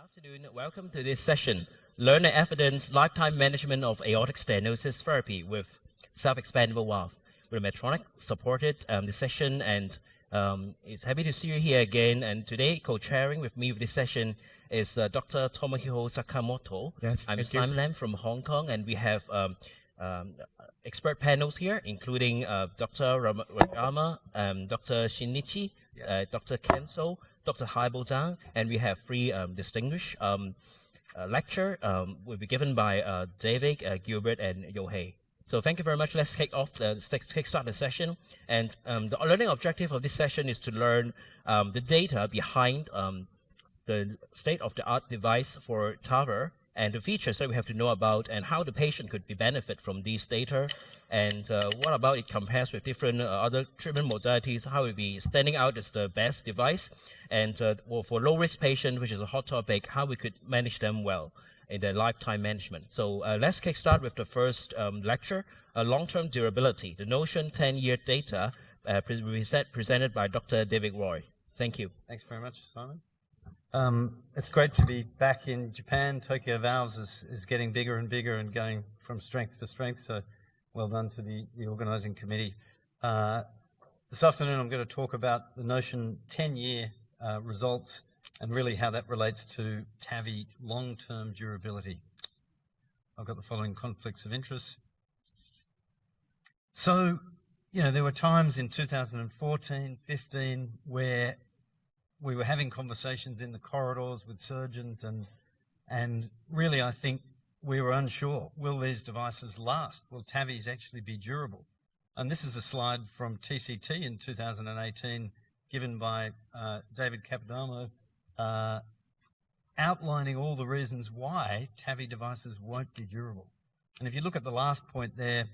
afternoon. Welcome to this session, Learn and Evidence Lifetime Management of Aortic Stenosis Therapy with Self-Expandable Valve. We're Medtronic supported this session, and it's happy to see you here again. And today, co-chairing with me with this session is Dr. Tomohiro Sakamoto. Yes, I'm Simon Lam from Hong Kong, and we have expert panels here, including Dr. Rama, Dr. Shinichi, Dr. Kenso, Dr. Haibo Zhang, and we have three distinguished lecture will be given by David, Gilbert, and Yohei. So thank you very much. Let's kickstart the session. And the learning objective of this session is to learn the data behind the state-of-the-art device for TAVR and the features that we have to know about and how the patient could be benefit from these data, and what about it compares with different other treatment modalities, how it will be standing out as the best device, and for low-risk patients, which is a hot topic, how we could manage them well in their lifetime management. So let's kickstart with the first lecture, long-term durability, the Notion 10-year data presented by Dr. David Roy. Thank you. Thanks very much, Simon. It's great to be back in Japan. Tokyo Valves is getting bigger and bigger and going from strength to strength, so well done to the organising committee. This afternoon I'm going to talk about the Notion 10-year results and really how that relates to TAVI long-term durability. I've got the following conflicts of interest. So, you know, there were times in 2014, 15 where we were having conversations in the corridors with surgeons, and really I think we were unsure. Will these devices last? Will TAVIs actually be durable? And this is a slide from TCT in 2018 given by David Capodanno, outlining all the reasons why TAVI devices won't be durable. And if you look at the last point there,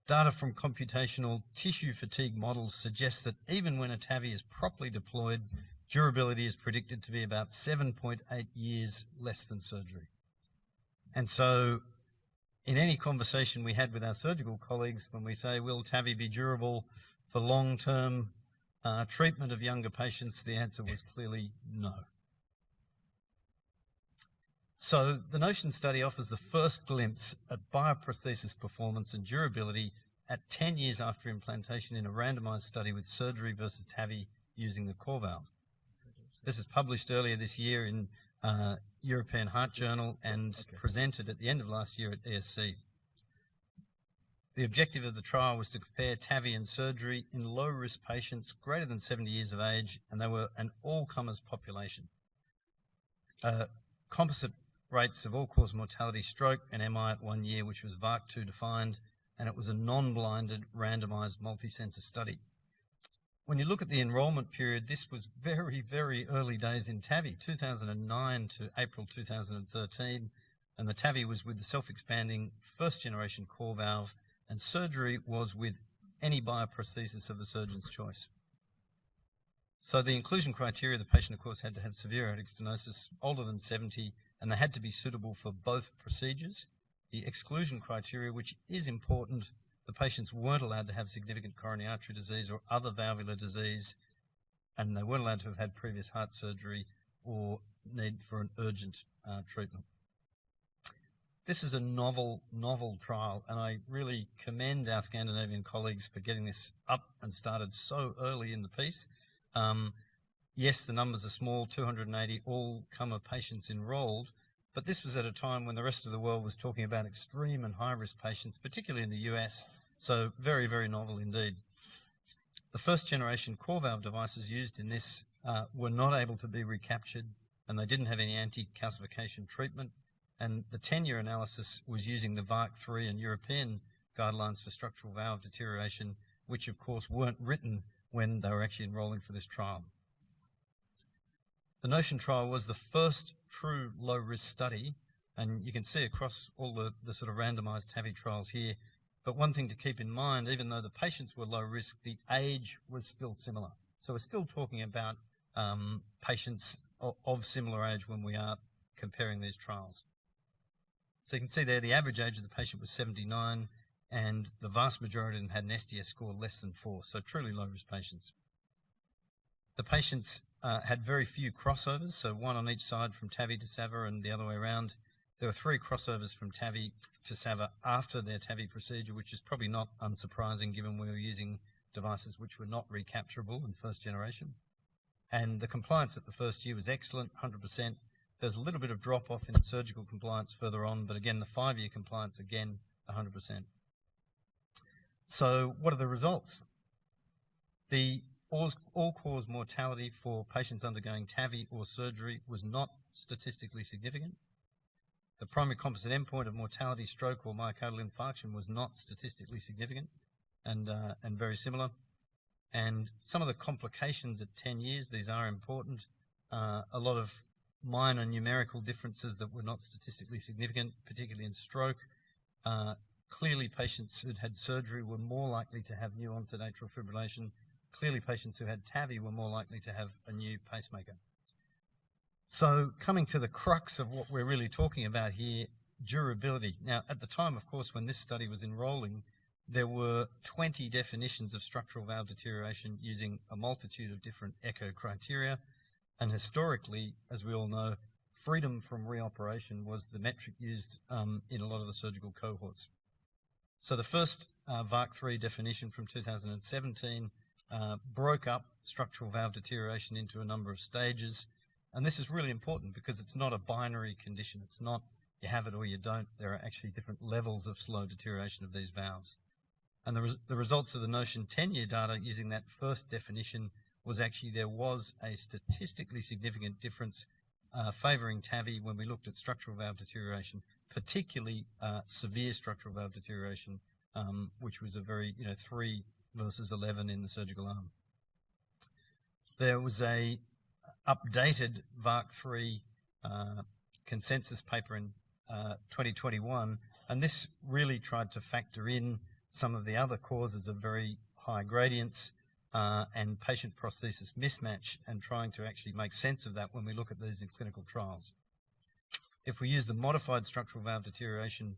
data from computational tissue fatigue models suggests that even when a TAVI is properly deployed, durability is predicted to be about 7.8 years less than surgery. And so in any conversation we had with our surgical colleagues, when we say, will TAVI be durable for long-term treatment of younger patients, the answer was clearly no. So the Notion study offers the first glimpse at bioprosthesis performance and durability at 10 years after implantation in a randomized study with surgery versus TAVI using the core valve. This is published earlier this year in European Heart Journal and presented at the end of last year at ESC. The objective of the trial was to compare TAVI and surgery in low-risk patients greater than 70 years of age, and they were an all-comers population. Composite rates of all-cause mortality, stroke, and MI at 1 year, which was VARC2 defined, and it was a non-blinded, randomized, multi-center study. When you look at the enrollment period, this was very, very early days in TAVI, 2009 to April 2013, and the TAVI was with the self-expanding first-generation core valve, and surgery was with any bioprosthesis of the surgeon's choice. So the inclusion criteria, the patient, of course, had to have severe aortic stenosis, older than 70, and they had to be suitable for both procedures. The exclusion criteria, which is important, the patients weren't allowed to have significant coronary artery disease or other valvular disease, and they weren't allowed to have had previous heart surgery or need for an urgent treatment. This is a novel trial, and I really commend our Scandinavian colleagues for getting this up and started so early in the piece. Yes, the numbers are small, 280 all-comer patients enrolled, but this was at a time when the rest of the world was talking about extreme and high-risk patients, particularly in the US, so very, very novel indeed. The first-generation core valve devices used in this were not able to be recaptured, and they didn't have any anti-calcification treatment, and the 10-year analysis was using the VARC3 and European guidelines for structural valve deterioration, which of course weren't written when they were actually enrolling for this trial. The Notion trial was the first true low-risk study, and you can see across all the sort of randomized TAVI trials here, but one thing to keep in mind, even though the patients were low risk, the age was still similar. So we're still talking about patients of similar age when we are comparing these trials. So you can see there the average age of the patient was 79, and the vast majority of them had an STS score less than 4, so truly low-risk patients. The patients had very few crossovers, so one on each side from TAVI to SAVR and the other way around. There were 3 crossovers from TAVI to SAVR after their TAVI procedure, which is probably not unsurprising given we were using devices which were not recapturable in first generation. And the compliance at the first year was excellent, 100%. There's a little bit of drop-off in surgical compliance further on, but again, the 5-year compliance, again, 100%. So what are the results? The all-cause mortality for patients undergoing TAVI or surgery was not statistically significant. The primary composite endpoint of mortality, stroke, or myocardial infarction was not statistically significant and very similar. And some of the complications at 10 years, these are important. A lot of minor numerical differences that were not statistically significant, particularly in stroke. Clearly, patients who'd had surgery were more likely to have new onset atrial fibrillation. Clearly, patients who had TAVI were more likely to have a new pacemaker. So coming to the crux of what we're really talking about here, durability. Now, at the time, of course, when this study was enrolling, there were 20 definitions of structural valve deterioration using a multitude of different echo criteria. And historically, as we all know, freedom from reoperation was the metric used in a lot of the surgical cohorts. So the first VARC-3 definition from 2017 broke up structural valve deterioration into a number of stages. And this is really important because it's not a binary condition. It's not you have it or you don't. There are actually different levels of slow deterioration of these valves. And the results of the NOTION 10-year data using that first definition was actually there was a statistically significant difference favouring TAVI when we looked at structural valve deterioration, particularly severe structural valve deterioration, which was a very, 3 versus 11 in the surgical arm. There was a updated VARC-3 consensus paper in 2021, and this really tried to factor in some of the other causes of very high gradients and patient prosthesis mismatch, and trying to actually make sense of that when we look at these in clinical trials. If we use the modified structural valve deterioration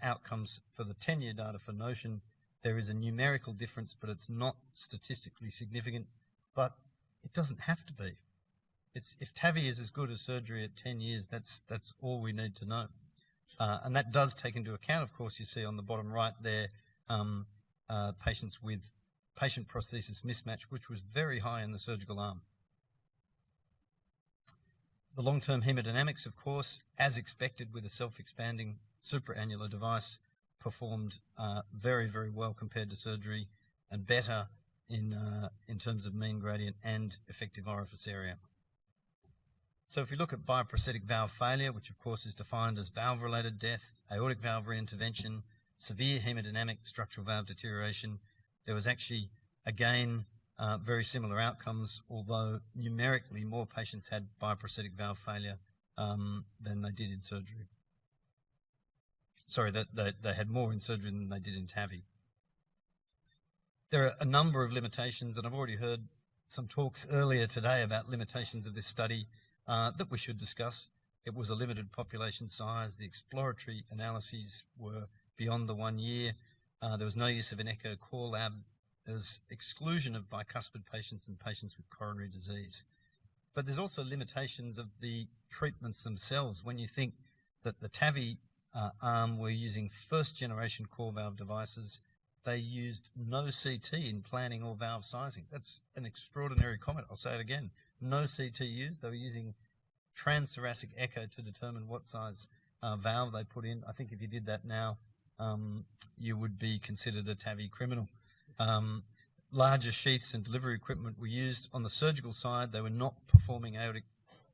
outcomes for the 10-year data for NOTION, there is a numerical difference, but it's not statistically significant, but it doesn't have to be. If TAVI is as good as surgery at 10 years, that's all we need to know. And that does take into account, of course, you see on the bottom right there, patients with patient prosthesis mismatch, which was very high in the surgical arm. The long-term hemodynamics, of course, as expected with a self-expanding supraannular device, performed very, very well compared to surgery, and better in terms of mean gradient and effective orifice area. So if we look at bioprosthetic valve failure, which of course is defined as valve-related death, aortic valve reintervention, severe hemodynamic structural valve deterioration, there was actually, again, very similar outcomes, although numerically more patients had bioprosthetic valve failure than they did in surgery. Sorry, they had more in surgery than they did in TAVI. There are a number of limitations, and I've already heard some talks earlier today about limitations of this study that we should discuss. It was a limited population size. The exploratory analyses were beyond the 1 year. There was no use of an echo core lab. There's exclusion of bicuspid patients and patients with coronary disease. But there's also limitations of the treatments themselves. When you think that the TAVI arm were using first-generation core valve devices, they used no CT in planning or valve sizing. That's an extraordinary comment. I'll say it again. No CT used. They were using transthoracic echo to determine what size valve they put in. I think if you did that now, you would be considered a TAVI criminal. Larger sheaths and delivery equipment were used. On the surgical side, they were not performing aortic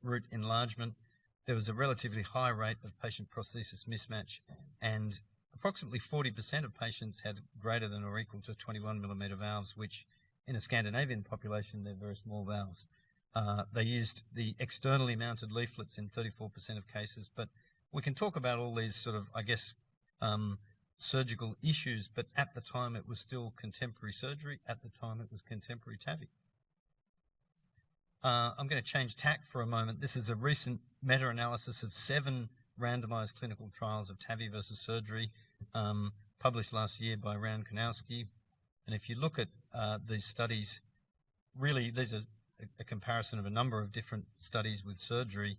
root enlargement. There was a relatively high rate of patient prosthesis mismatch, and approximately 40% of patients had greater than or equal to 21 millimeter valves, which in a Scandinavian population, they're very small valves. They used the externally mounted leaflets in 34% of cases, but we can talk about all these sort of, I guess, surgical issues, but at the time it was still contemporary surgery. At the time it was contemporary TAVI. I'm going to change tack for a moment. This is a recent meta-analysis of 7 randomized clinical trials of TAVI versus surgery, published last year by Ran Kanowski. And if you look at these studies, really these are a comparison of a number of different studies with surgery.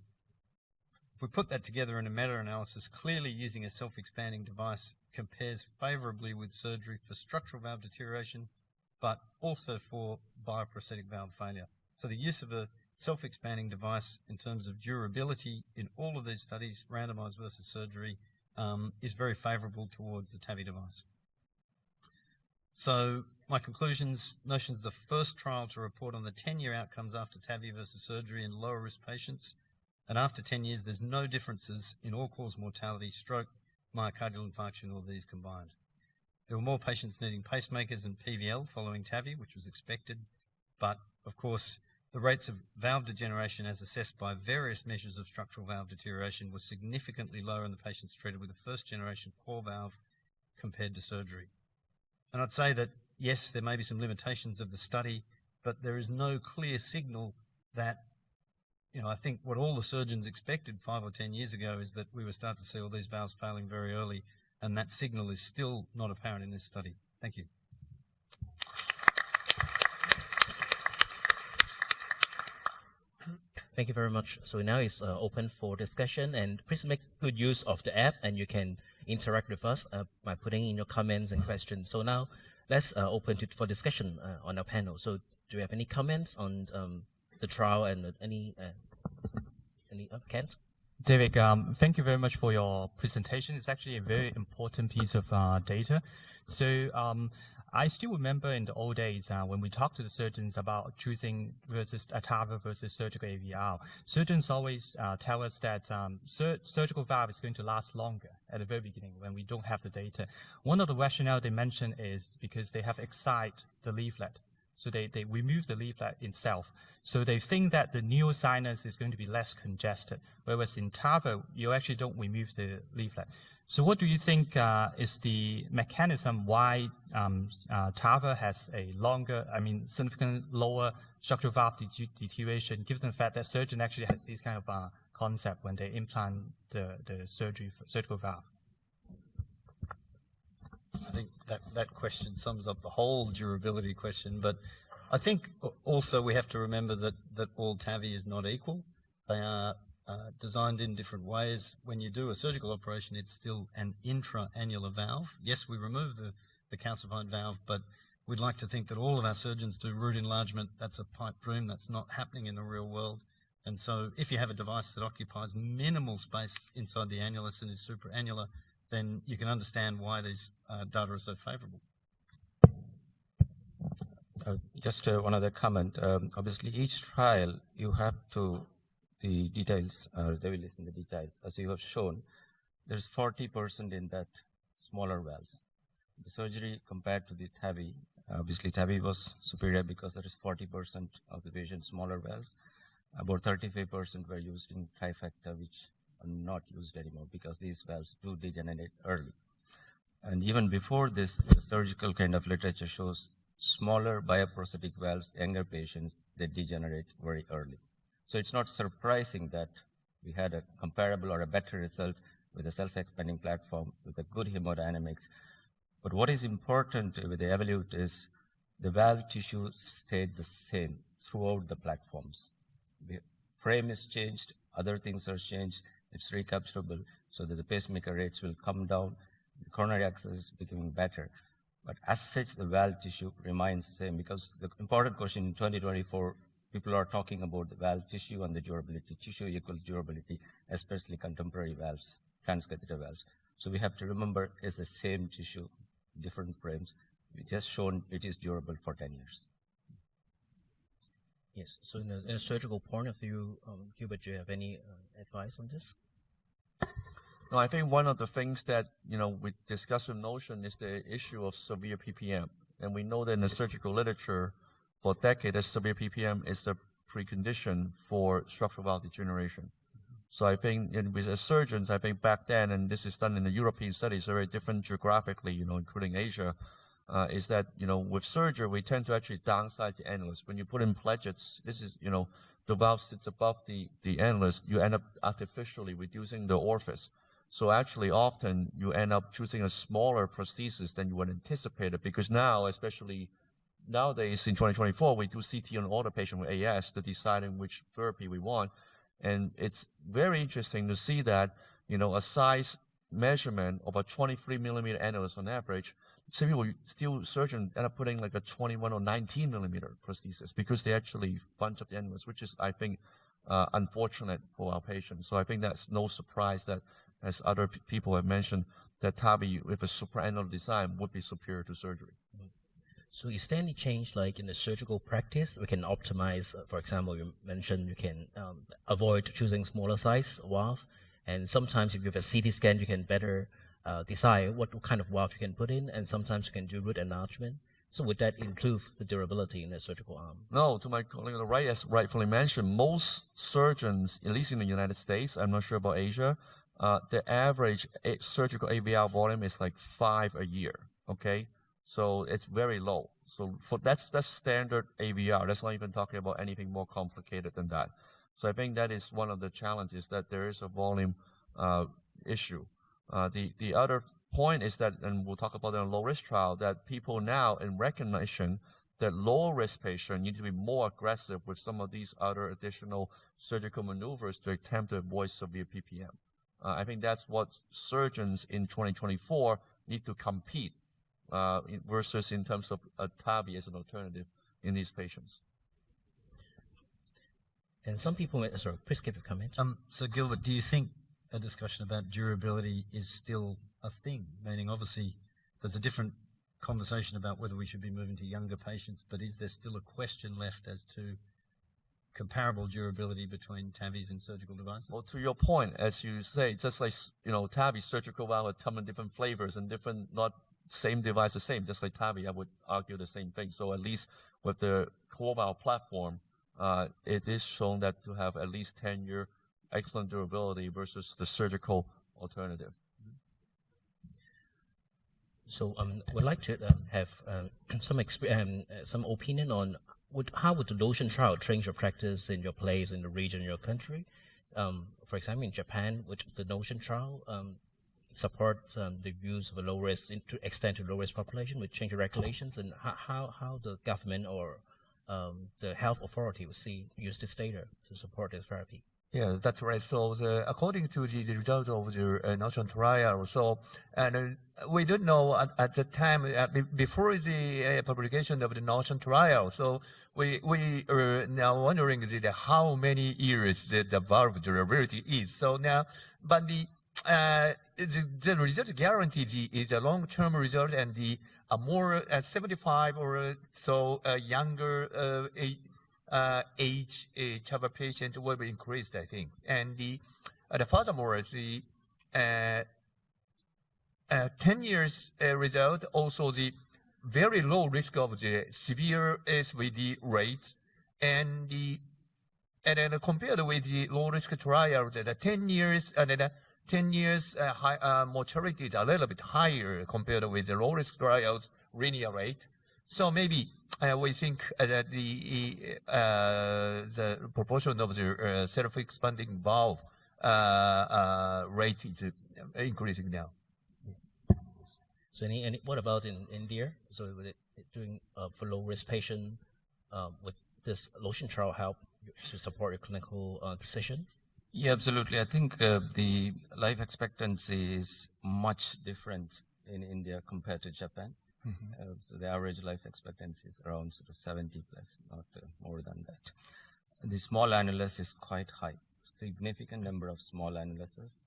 If we put that together in a meta-analysis, clearly using a self-expanding device compares favourably with surgery for structural valve deterioration, but also for bioprosthetic valve failure. So the use of a self-expanding device in terms of durability in all of these studies, randomised versus surgery, is very favourable towards the TAVI device. So my conclusions, Notion's the first trial to report on the 10-year outcomes after TAVI versus surgery in lower risk patients. And after 10 years, there's no differences in all-cause mortality, stroke, myocardial infarction, or these combined. There were more patients needing pacemakers and PVL following TAVI, which was expected. But, of course, the rates of valve degeneration as assessed by various measures of structural valve deterioration were significantly lower in the patients treated with a first-generation core valve compared to surgery. And I'd say that, yes, there may be some limitations of the study, but there is no clear signal that, I think what all the surgeons expected 5 or 10 years ago is that we would start to see all these valves failing very early, and that signal is still not apparent in this study. Thank you. Thank you very much. So now it's open for discussion, and please make good use of the app, and you can interact with us by putting in your comments and questions. So now let's open for discussion on our panel. So do you have any comments on the trial and any Kent? David, thank you very much for your presentation. It's actually a very important piece of data. So I still remember in the old days when we talked to the surgeons about choosing versus a TAVR versus surgical AVR, surgeons always tell us that surgical valve is going to last longer at the very beginning when we don't have the data. One of the rationale they mention is because they have excite the leaflet. So they remove the leaflet itself. So they think that the new sinus is going to be less congested, whereas in TAVR, you actually don't remove the leaflet. So what do you think is the mechanism why TAVR has a significant lower structural valve deterioration, given the fact that surgeon actually has this kind of concept when they implant the surgical valve? I think that question sums up the whole durability question, but I think also we have to remember that all TAVI is not equal. They are designed in different ways. When you do a surgical operation, it's still an intra-annular valve. Yes, we remove the calcified valve, but we'd like to think that all of our surgeons do root enlargement. That's a pipe dream. That's not happening in the real world. And so if you have a device that occupies minimal space inside the annulus and is supraannular, then you can understand why these data are so favourable. Just one other comment. Obviously, each trial, you have to, the details, they will listen to the details. As you have shown, there's 40% in that smaller valves. The surgery compared to the TAVI, obviously TAVI was superior because there is 40% of the patients smaller valves. About 35% were used in trifecta, which are not used anymore because these valves do degenerate early. And even before this, the surgical kind of literature shows smaller bioprosthetic valves, younger patients, they degenerate very early. So it's not surprising that we had a comparable or a better result with a self-expanding platform with a good hemodynamics. But what is important with the Evolut is the valve tissue stayed the same throughout the platforms. The frame is changed, other things are changed, it's recapturable so that the pacemaker rates will come down, the coronary access is becoming better. But as such, the valve tissue remains the same because the important question in 2024, people are talking about the valve tissue and the durability. Tissue equals durability, especially contemporary valves, transcatheter valves. So we have to remember it's the same tissue, different frames. We just shown it is durable for 10 years. Yes, so in a surgical point of view, Hubert, do you have any advice on this? No, I think one of the things that, we discussed with Notion is the issue of severe PPM. And we know that in the surgical literature for decades, severe PPM is the precondition for structural valve degeneration. So I think with surgeons, I think back then, and this is done in the European studies, very different geographically, including Asia, is that, with surgery, we tend to actually downsize the annulus. When you put in pledgets, this is, the valve sits above the annulus, you end up artificially reducing the orifice. So actually, often you end up choosing a smaller prosthesis than you would anticipate it, because now, especially nowadays in 2024, we do CT on all the patient with AS to decide in which therapy we want. And it's very interesting to see that, you know, a size measurement of a 23 millimeter annulus on average, some people still surgeon end up putting like a 21 or 19 millimeter prosthesis because they actually bunch up the annulus, which is, I think, unfortunate for our patients. So I think that's no surprise that, as other people have mentioned, that TAVI with a supraannular design would be superior to surgery. So is there any change like in the surgical practice? We can optimize, for example, you mentioned you can avoid choosing smaller size valve. And sometimes if you have a CT scan, you can better decide what kind of valve you can put in. And sometimes you can do root enlargement. So would that improve the durability in the surgical arm? No, to my colleague on the right, as rightfully mentioned, most surgeons, at least in the United States, I'm not sure about Asia, the average surgical AVR volume is like 5 a year, okay? So it's very low. So that's standard AVR. That's not even talking about anything more complicated than that. So I think that is one of the challenges, that there is a volume issue. The other point is that, and we'll talk about it in a low-risk trial, that people now, in recognition that low-risk patients need to be more aggressive with some of these other additional surgical maneuvers to attempt to avoid severe PPM. I think that's what surgeons in 2024 need to compete versus in terms of a TAVI as an alternative in these patients. And some people, sorry, please give a comment. So Gilbert, do you think a discussion about durability is still a thing? Meaning, obviously, there's a different conversation about whether we should be moving to younger patients, but is there still a question left as to comparable durability between TAVIs and surgical devices? Well, to your point, as you say, just like, you know, TAVI surgical valve come in different flavors and different, not same device the same, just like TAVI, I would argue the same thing. So at least with the core valve platform, it is shown that to have at least 10-year excellent durability versus the surgical alternative. So would like to have some opinion on how would the Notion trial change your practice in your place, in the region, in your country? For example, in Japan, which the Notion trial supports the use of a low risk to extend to low risk population with change of regulations, and how the government or the health authority will use this data to support this therapy. Yeah, that's right. So according to the results of the Notion trial, so and we don't know at the time before the publication of the Notion trial. So we are now wondering how many years the valve durability is. So now, but the result guaranteed is a long-term result, and the more 75 or so younger age TAVR patient will be increased, I think. And furthermore, the 10 years result, also the very low risk of the severe SVD rate, and then compared with the low risk trial, the 10 years and 10 years mortality is a little bit higher compared with the low risk trials linear rate. So maybe we think that the proportion of the self-expanding valve rate is increasing now. So what about in India? So doing for low-risk patient, would this Notion trial help to support your clinical decision? Yeah, absolutely. I think the life expectancy is much different in India compared to Japan. Mm-hmm. So the average life expectancy is around sort of 70 plus, not more than that. The small annulus is quite high, significant number of small annuluses.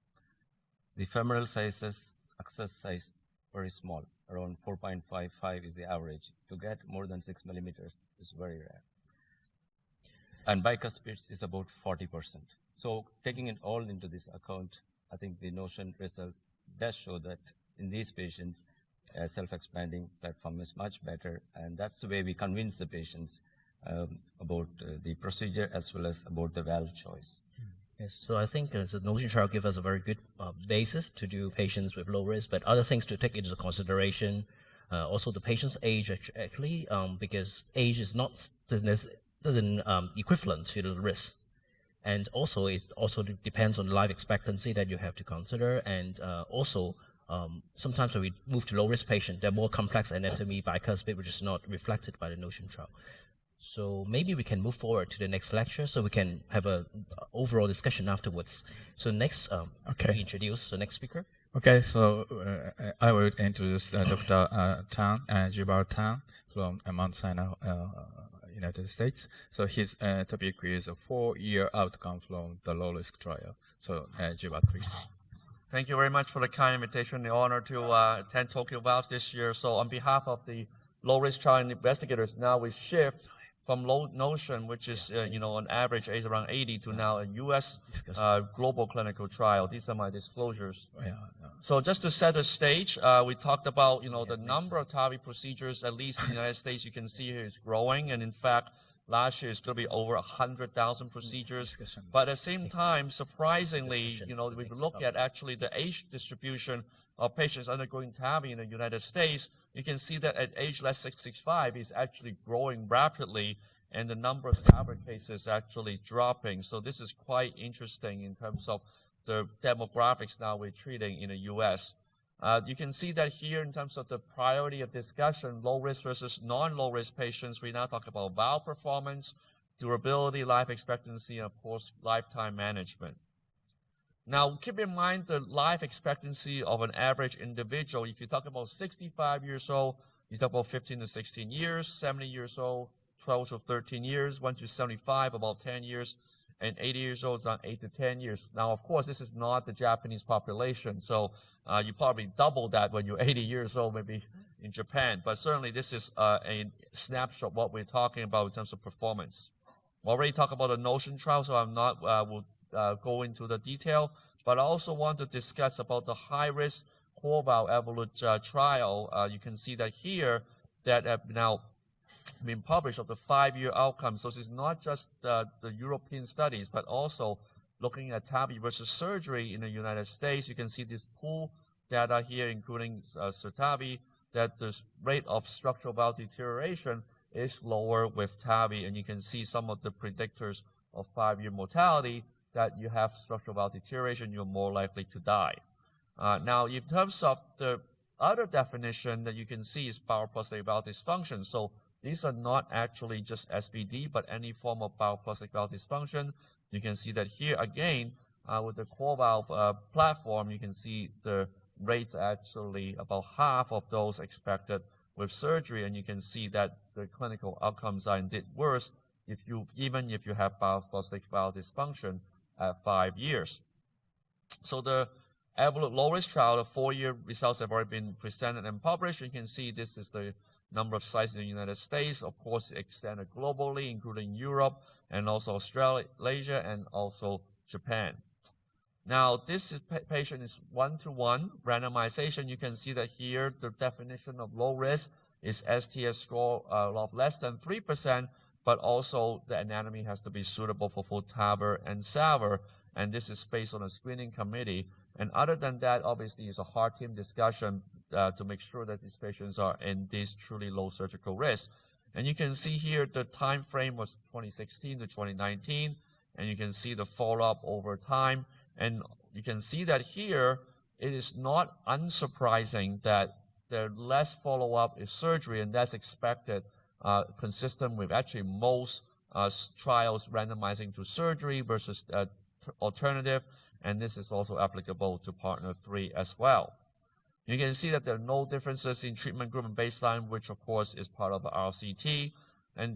The femoral sizes, access size, very small, around 4.55 is the average. To get more than 6 millimeters is very rare. And bicuspids is about 40%. So taking it all into this account, I think the Notion results does show that in these patients, a self-expanding platform is much better, and that's the way we convince the patients about the procedure as well as about the valve choice. Yes, so I think the Notion trial gives us a very good basis to do patients with low risk, but other things to take into consideration, also the patient's age actually, because age is not doesn't equivalent to the risk. And also, it also depends on life expectancy that you have to consider, and also sometimes when we move to low-risk patients, they're more complex anatomy, bicuspid, which is not reflected by the NOTION trial. So maybe we can move forward to the next lecture so we can have an overall discussion afterwards. So next, we introduce the next speaker. Okay, so I will introduce Dr. Tang, Jibar Tang from Mount Sinai, United States. So his topic is a 4-year outcome from the low-risk trial. So Jibar, please. Thank you very much for the kind invitation, the honor to attend Tokyo Valves this year. So on behalf of the low-risk trial investigators, now we shift from low NOTION, which is, on average age around 80, to now a U.S. Global clinical trial. These are my disclosures. So just to set the stage, we talked about, the number of TAVI procedures, at least in the United States, you can see here is growing. And in fact, last year it's going to be over 100,000 procedures. But at the same time, surprisingly, we look at actually the age distribution of patients undergoing TAVI in the United States, you can see that at age less than 65 is actually growing rapidly, and the number of TAVR cases actually dropping. So this is quite interesting in terms of the demographics now we're treating in the U.S. You can see that here in terms of the priority of discussion, low risk versus non-low risk patients, we now talk about valve performance, durability, life expectancy, and of course, lifetime management. Now, keep in mind the life expectancy of an average individual. If you talk about 65 years old, you talk about 15 to 16 years, 70 years old, 12 to 13 years, 1 to 75, about 10 years, and 80 years old is on 8 to 10 years. Now, of course, this is not the Japanese population, so you probably double that when you're 80 years old, maybe in Japan. But certainly, this is a snapshot of what we're talking about in terms of performance. We already talked about the NOTION trial, so I'm not will go into the detail, but I also want to discuss about the high-risk core-valve Evolut trial. You can see that here that have now been published of the 5-year outcomes. So this is not just the European studies, but also looking at TAVI versus surgery in the United States. You can see this pool data here, including SURTAVI, that the rate of structural valve deterioration is lower with TAVI, and you can see some of the predictors of 5-year mortality that you have structural valve deterioration, you're more likely to die. Now, in terms of the other definition that you can see is bioprosthetic valve dysfunction. So these are not actually just SVD, but any form of bioprosthetic valve dysfunction. You can see that here again, with the core valve platform, you can see the rates actually about half of those expected with surgery, and you can see that the clinical outcomes are indeed worse even if you have bioprosthetic valve dysfunction at 5 years. So the Evolut Low Risk trial, the 4-year results have already been presented and published. You can see this is the number of sites in the United States, of course, extended globally, including Europe and also Australasia and also Japan. Now, this patient is 1-to-1 randomization. You can see that here the definition of low risk is STS score of less than 3%, but also the anatomy has to be suitable for full TAVR and SAVR, and this is based on a screening committee. And other than that, obviously, it's a hard team discussion to make sure that these patients are in this truly low surgical risk. And you can see here the time frame was 2016 to 2019, and you can see the follow-up over time. And you can see that here, it is not unsurprising that the less follow-up is surgery, and that's expected, consistent with actually most trials randomizing to surgery versus alternative, and this is also applicable to partner 3 as well. You can see that there are no differences in treatment group and baseline, which of course is part of the RCT.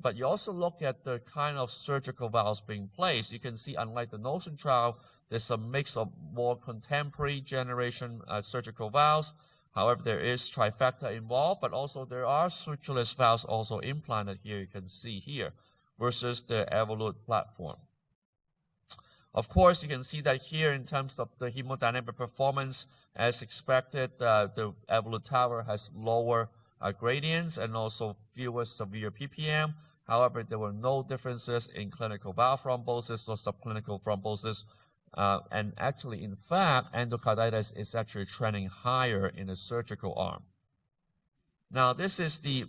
But you also look at the kind of surgical valves being placed. You can see, unlike the NOTION trial, there's a mix of more contemporary generation surgical valves. However, there is trifecta involved, but also there are sutureless valves also implanted here, you can see here, versus the Evolut platform. Of course, you can see that here in terms of the hemodynamic performance, as expected, the Evolut TAVR has lower gradients and also fewer severe PPM. However, there were no differences in clinical valve thrombosis or subclinical thrombosis. And actually, in fact, endocarditis is actually trending higher in the surgical arm. Now, this is the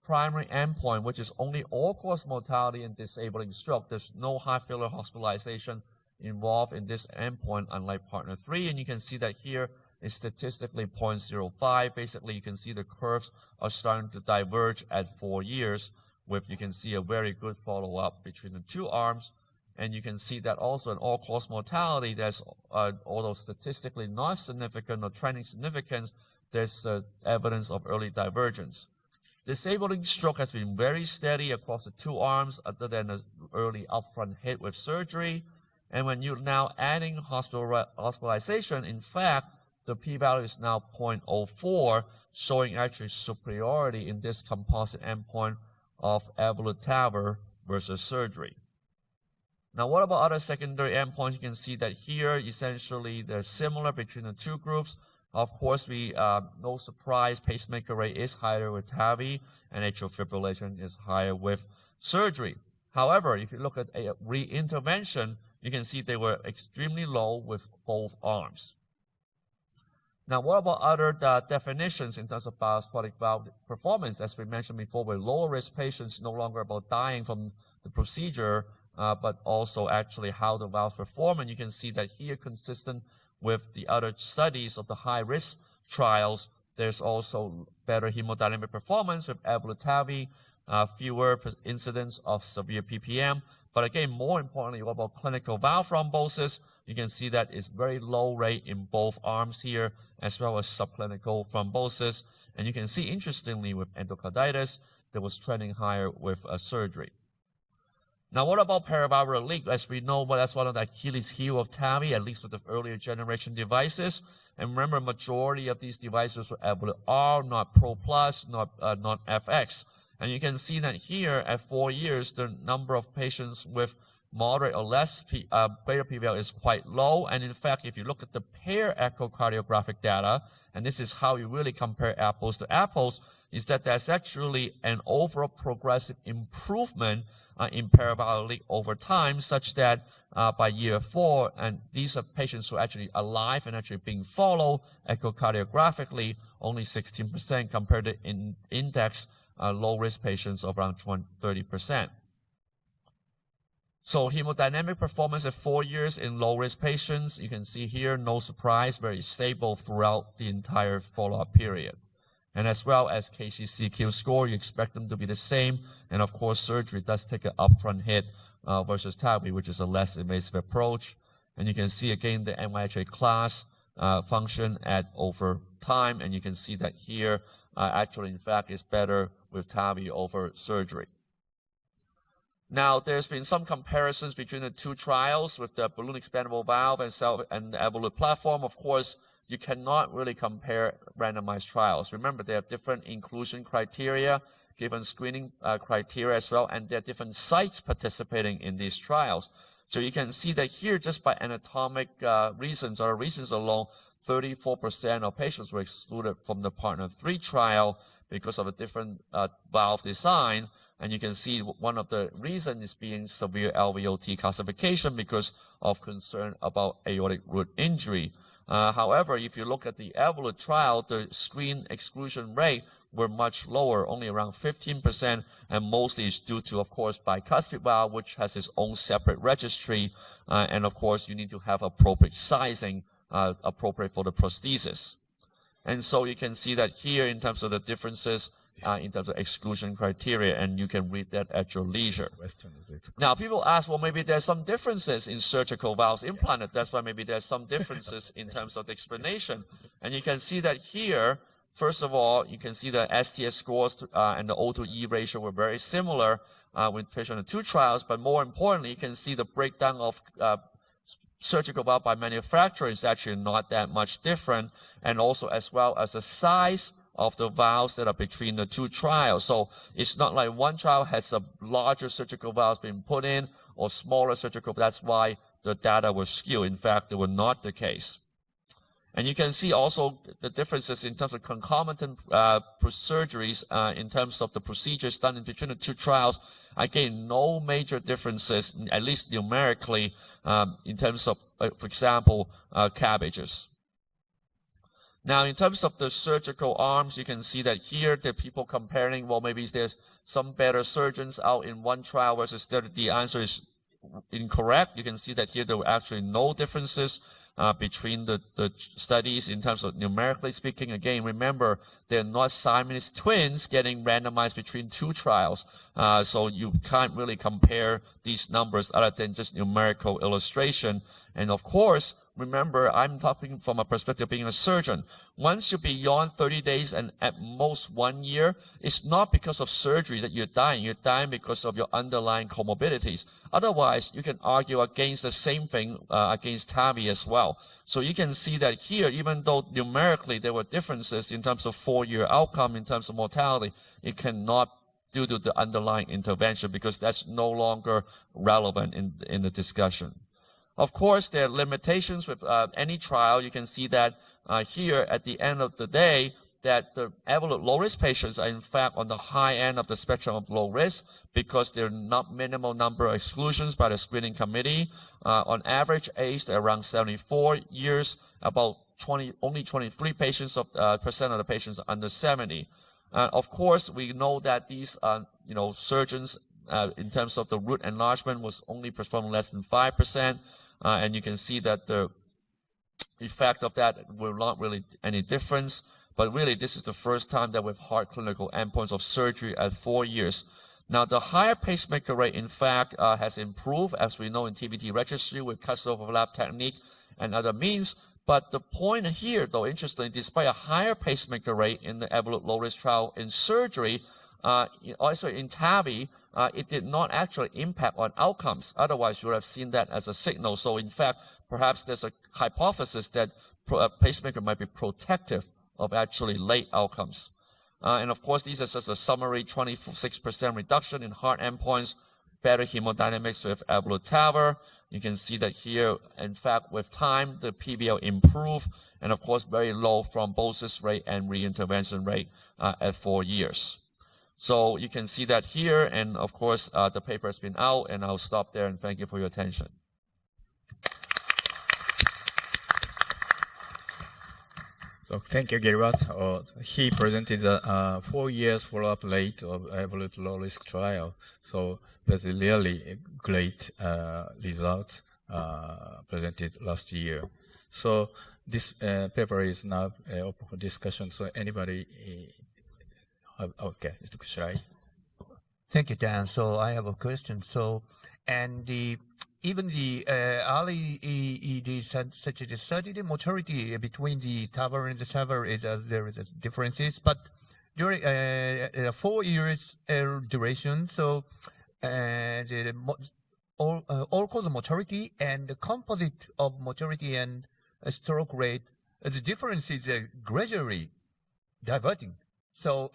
primary endpoint, which is only all-cause mortality and disabling stroke. There's no heart failure hospitalization involved in this endpoint, unlike partner 3. And you can see that here is statistically 0.05. Basically, you can see the curves are starting to diverge at 4 years, with you can see a very good follow-up between the two arms. And you can see that also in all-cause mortality, there's, although statistically not significant or trending significance, there's evidence of early divergence. Disabling stroke has been very steady across the two arms other than an early upfront hit with surgery. And when you're now adding hospitalization, in fact, the p-value is now 0.04, showing actually superiority in this composite endpoint of Evolut TAVR versus surgery. Now, what about other secondary endpoints? You can see that here, essentially, they're similar between the two groups. Of course, no surprise, pacemaker rate is higher with TAVI, and atrial fibrillation is higher with surgery. However, if you look at a re-intervention, you can see they were extremely low with both arms. Now, what about other definitions in terms of biospheric valve performance? As we mentioned before, with lower risk patients, no longer about dying from the procedure, but also actually how the valves perform. And you can see that here, consistent with the other studies of the high-risk trials, there's also better hemodynamic performance with Evolut TAVI, fewer incidents of severe PPM. But again, more importantly, what about clinical valve thrombosis? You can see that it's very low rate in both arms here, as well as subclinical thrombosis. And you can see, interestingly, with endocarditis, that was trending higher with surgery. Now, what about paravalvular leak? As we know, that's one of the Achilles heel of TAVI, at least with the earlier generation devices. And remember, majority of these devices were Evolut R, not Pro Plus, not FX. And you can see that here at 4 years, the number of patients with moderate or less greater PVL is quite low. And in fact, if you look at the pair echocardiographic data, and this is how you really compare apples to apples, is that there's actually an overall progressive improvement in paravalvular leak over time, such that by year 4, and these are patients who are actually alive and actually being followed echocardiographically, only 16% compared to index low-risk patients of around 30%. So hemodynamic performance at 4 years in low-risk patients, you can see here, no surprise, very stable throughout the entire follow-up period. And as well as KCCQ score, you expect them to be the same. And of course, surgery does take an upfront hit versus TAVI, which is a less invasive approach. And you can see again the NYHA class function at over time. And you can see that here, actually, in fact, is better with TAVI over surgery. Now, there's been some comparisons between the two trials with the balloon expandable valve and the Evolut platform. Of course, you cannot really compare randomized trials. Remember, they have different inclusion criteria, given screening criteria as well, and there are different sites participating in these trials. So you can see that here, just by anatomic reasons or reasons alone, 34% of patients were excluded from the PARTNER 3 trial because of a different valve design. And you can see one of the reasons is being severe LVOT calcification because of concern about aortic root injury. However, if you look at the Evolut trial, the screen exclusion rate were much lower, only around 15%, and mostly is due to, of course, bicuspid valve, which has its own separate registry, and of course, you need to have appropriate sizing, appropriate for the prosthesis. And so you can see that here in terms of the differences in terms of exclusion criteria, and you can read that at your leisure. Now, people ask, well, maybe there's some differences in surgical valves implanted. That's why maybe there's some differences in terms of the explanation. And you can see that here, first of all, you can see the STS scores and the O/E ratio were very similar with patients in the two trials, but more importantly, you can see the breakdown of surgical valve by manufacturer is actually not that much different, and also as well as the size of the valves that are between the two trials. So it's not like one trial has a larger surgical valves being put in or smaller surgical. That's why the data was skewed. In fact, they were not the case. And you can see also the differences in terms of concomitant surgeries in terms of the procedures done in between the two trials. Again, no major differences, at least numerically, in terms of, for example, CABGs. Now, in terms of the surgical arms, you can see that here the people comparing, well, maybe there's some better surgeons out in one trial versus the other. The answer is incorrect. You can see that here there were actually no differences between the studies in terms of numerically speaking. Again, remember, they're not Siamese twins getting randomized between two trials. So you can't really compare these numbers other than just numerical illustration. And of course, remember, I'm talking from a perspective of being a surgeon. Once you're beyond 30 days and at most 1 year, it's not because of surgery that you're dying. You're dying because of your underlying comorbidities. Otherwise, you can argue against the same thing against TAVI as well. So you can see that here, even though numerically there were differences in terms of 4-year outcome, in terms of mortality, it cannot due to the underlying intervention because that's no longer relevant in the discussion. Of course, there are limitations with any trial. You can see that here at the end of the day, that the Evolut low risk patients are in fact on the high end of the spectrum of low risk because there are not minimal number of exclusions by the screening committee. On average age, they're around 74 years, about only 23% of the patients are under 70. Of course, we know that these surgeons in terms of the root enlargement was only performed less than 5%. And you can see that the effect of that will not really any difference. But really, this is the first time that we've had clinical endpoints of surgery at 4 years. Now, the higher pacemaker rate, in fact, has improved, as we know in TVT registry with cuts overlap technique and other means. But the point here, though, interestingly, despite a higher pacemaker rate in the Evolut low risk trial in surgery, also in TAVI, it did not actually impact on outcomes. Otherwise, you would have seen that as a signal. So in fact, perhaps there's a hypothesis that a pacemaker might be protective of actually late outcomes. And of course, these are just a summary 26% reduction in heart endpoints, better hemodynamics with Evolut TAVR. You can see that here, in fact, with time, the PVL improved, and of course, very low thrombosis rate and reintervention rate at 4 years. So you can see that here, and of course, the paper has been out, and I'll stop there and thank you for your attention. So thank you, Gilbert. He presented a 4 years follow-up rate of Evolut low risk trial. So that's really great results presented last year. So this paper is now open for discussion. So anybody? Okay, Mr. Kushrai. Thank you, Dan. So I have a question. So, and even the early such as the 30-day mortality between the TAVR and the SAVR is there is differences, but during 4 years duration, so the all-cause mortality and the composite of mortality and stroke rate, the difference is gradually diverting. So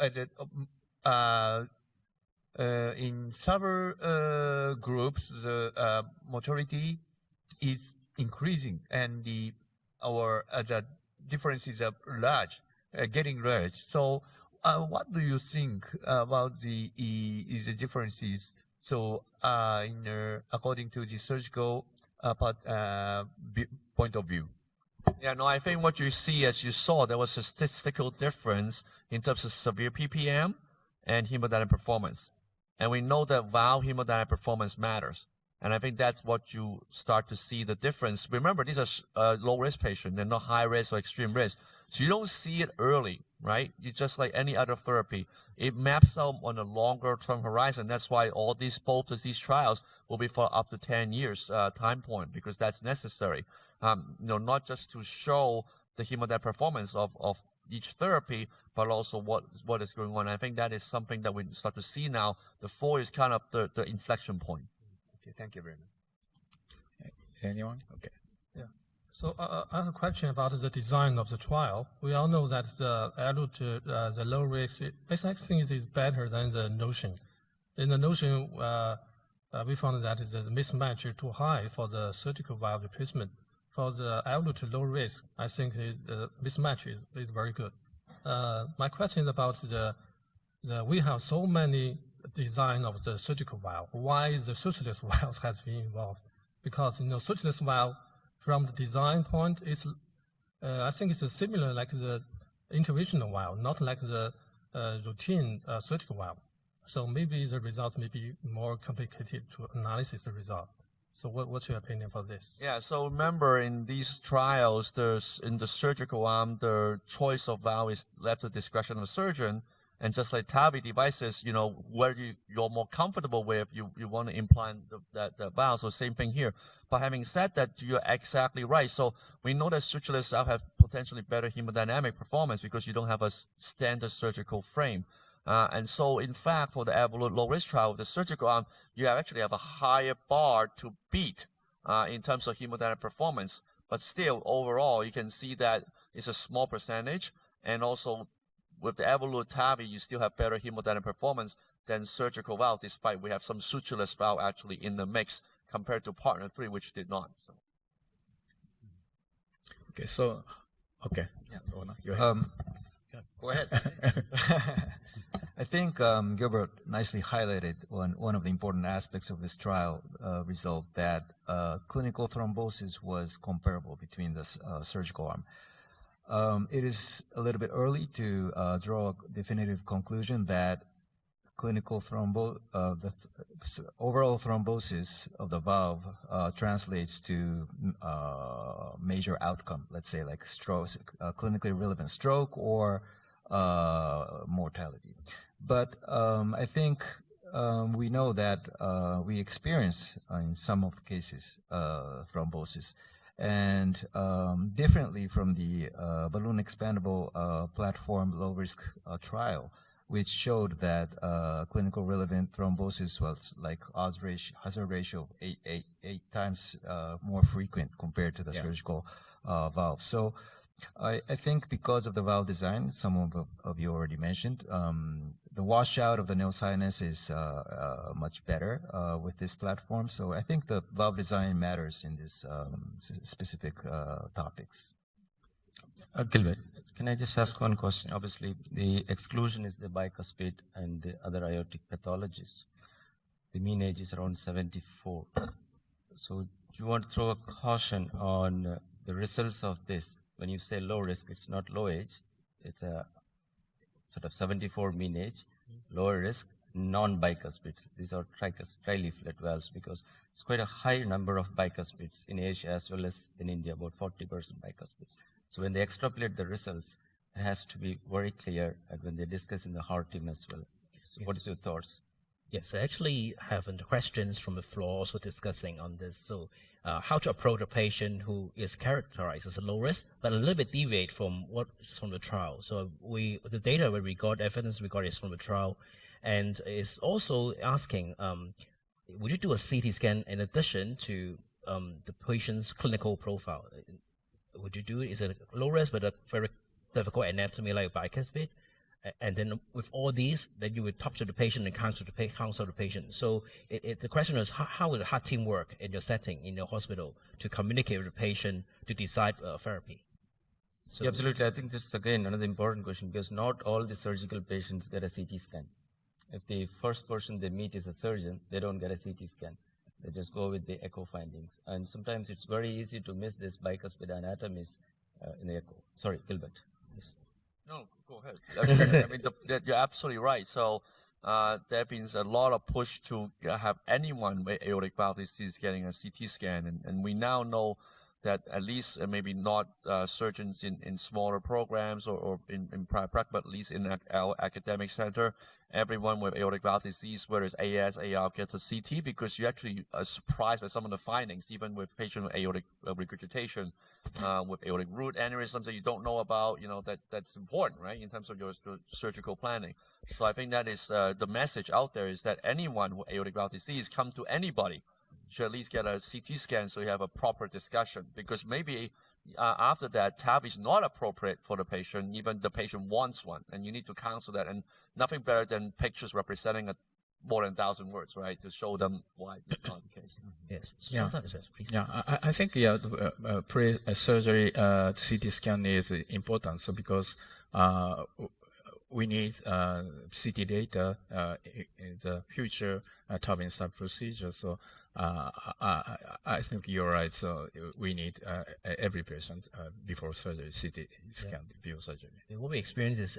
in several groups, the mortality is increasing, and the differences are large, getting large. So, what do you think about the differences? So, according to the surgical point of view. Yeah, no, I think what you see, as you saw, there was a statistical difference in terms of severe PPM and hemodynamic performance. And we know that valve hemodynamic performance matters. And I think that's what you start to see the difference. Remember, these are low-risk patients. They're not high-risk or extreme risk. So you don't see it early, right? You just like any other therapy. It maps out on a longer-term horizon. That's why both of these trials will be for up to 10 years time point, because that's necessary. Not just to show the hemodynamic performance of each therapy, but also what is going on. I think that is something that we start to see now. The 4 is kind of the inflection point. Okay, thank you very much. Anyone? Okay. Yeah. So I have a question about the design of the trial. We all know that the low risk, I think is better than the notion. In the notion, we found that the mismatch is too high for the surgical valve replacement. For the Evolut low risk, I think the mismatch is very good. My question is about we have so many design of the surgical valve. Why the sutureless valve has been involved? Because sutureless valve from the design point is, I think it's similar like the interventional valve, not like the routine surgical valve. So maybe the results may be more complicated to analysis the result. So what's your opinion about this? Yeah, so remember in these trials, in the surgical arm, the choice of valve is left to discretion of the surgeon. And just like TAVI devices, where you're more comfortable with, you want to implant that valve. So same thing here. But having said that, you're exactly right. So we know that sutureless valve have potentially better hemodynamic performance because you don't have a standard surgical frame. And so, in fact, for the Evolut Low Risk trial, the surgical arm, you actually have a higher bar to beat in terms of hemodynamic performance. But still, overall, you can see that it's a small percentage. And also, with the Evolut TAVI, you still have better hemodynamic performance than surgical valve, despite we have some sutureless valve actually in the mix compared to partner 3, which did not. So. Okay, so, okay. Yeah. Go ahead. Go ahead. I think Gilbert nicely highlighted one of the important aspects of this trial result, that clinical thrombosis was comparable between the surgical arm. It is a little bit early to draw a definitive conclusion that clinical the overall thrombosis of the valve translates to major outcome, let's say like stroke, clinically relevant stroke or mortality. But I think we know that we experience in some of the cases thrombosis. And differently from the balloon expandable platform low risk trial, which showed that clinical relevant thrombosis was like hazard ratio of eight times more frequent compared to the surgical valve. So I think because of the valve design, some of you already mentioned, the washout of the nail sinus is much better with this platform. So I think the valve design matters in this specific topics. Gilbert, can I just ask one question? Obviously, the exclusion is the bicuspid and the other aortic pathologies. The mean age is around 74. So do you want to throw a caution on the results of this? When you say low risk, it's not low age. It's a sort of 74 mean age, lower risk, non-bicuspids. These are trileaflet valves because it's quite a high number of bicuspids in Asia as well as in India, about 40% bicuspids. So when they extrapolate the results, it has to be very clear when they discuss in the heart team as well. So what is your thoughts? Yes, I actually have questions from the floor also discussing on this. So how to approach a patient who is characterized as a low risk, but a little bit deviate from what's from the trial. So the data we got, evidence we got is from the trial, and is also asking, would you do a CT scan in addition to the patient's clinical profile? Would you do it? Is it low risk but a very difficult anatomy like bicuspid? And then with all these, then you would talk to the patient and counsel the patient. So the question is, how will the heart team work in your setting, in your hospital, to communicate with the patient to decide therapy? So Yeah, absolutely. I think that's, again, another important question because not all the surgical patients get a CT scan. If the first person they meet is a surgeon, they don't get a CT scan. They just go with the echo findings. And sometimes it's very easy to miss this bicuspid anatomies in the echo. Sorry, Gilbert. Yes. No, go ahead. I mean, you're absolutely right. So there has been a lot of push to have anyone with aortic valve disease getting a CT scan. And we now know that at least maybe not surgeons in smaller programs or in private practice, but at least in our academic center, everyone with aortic valve disease, whether it's AS, AR, gets a CT because you actually are surprised by some of the findings, even with patient with aortic regurgitation, with aortic root aneurysms that you don't know about, that's important, right, in terms of your surgical planning. So I think that is the message out there is that anyone with aortic valve disease, come to anybody, should at least get a CT scan so you have a proper discussion. Because maybe after that, TAVI is not appropriate for the patient, even the patient wants one, and you need to counsel that. And nothing better than pictures representing more than 1,000 words, right, to show them why it's not the case. Yes. Yeah. Please. Yeah, I think pre-surgery CT scan is important. So because we need CT data in the future TAVR and SAVR procedure. So I think you're right. So we need every patient before surgery CT scan before surgery. What we experience is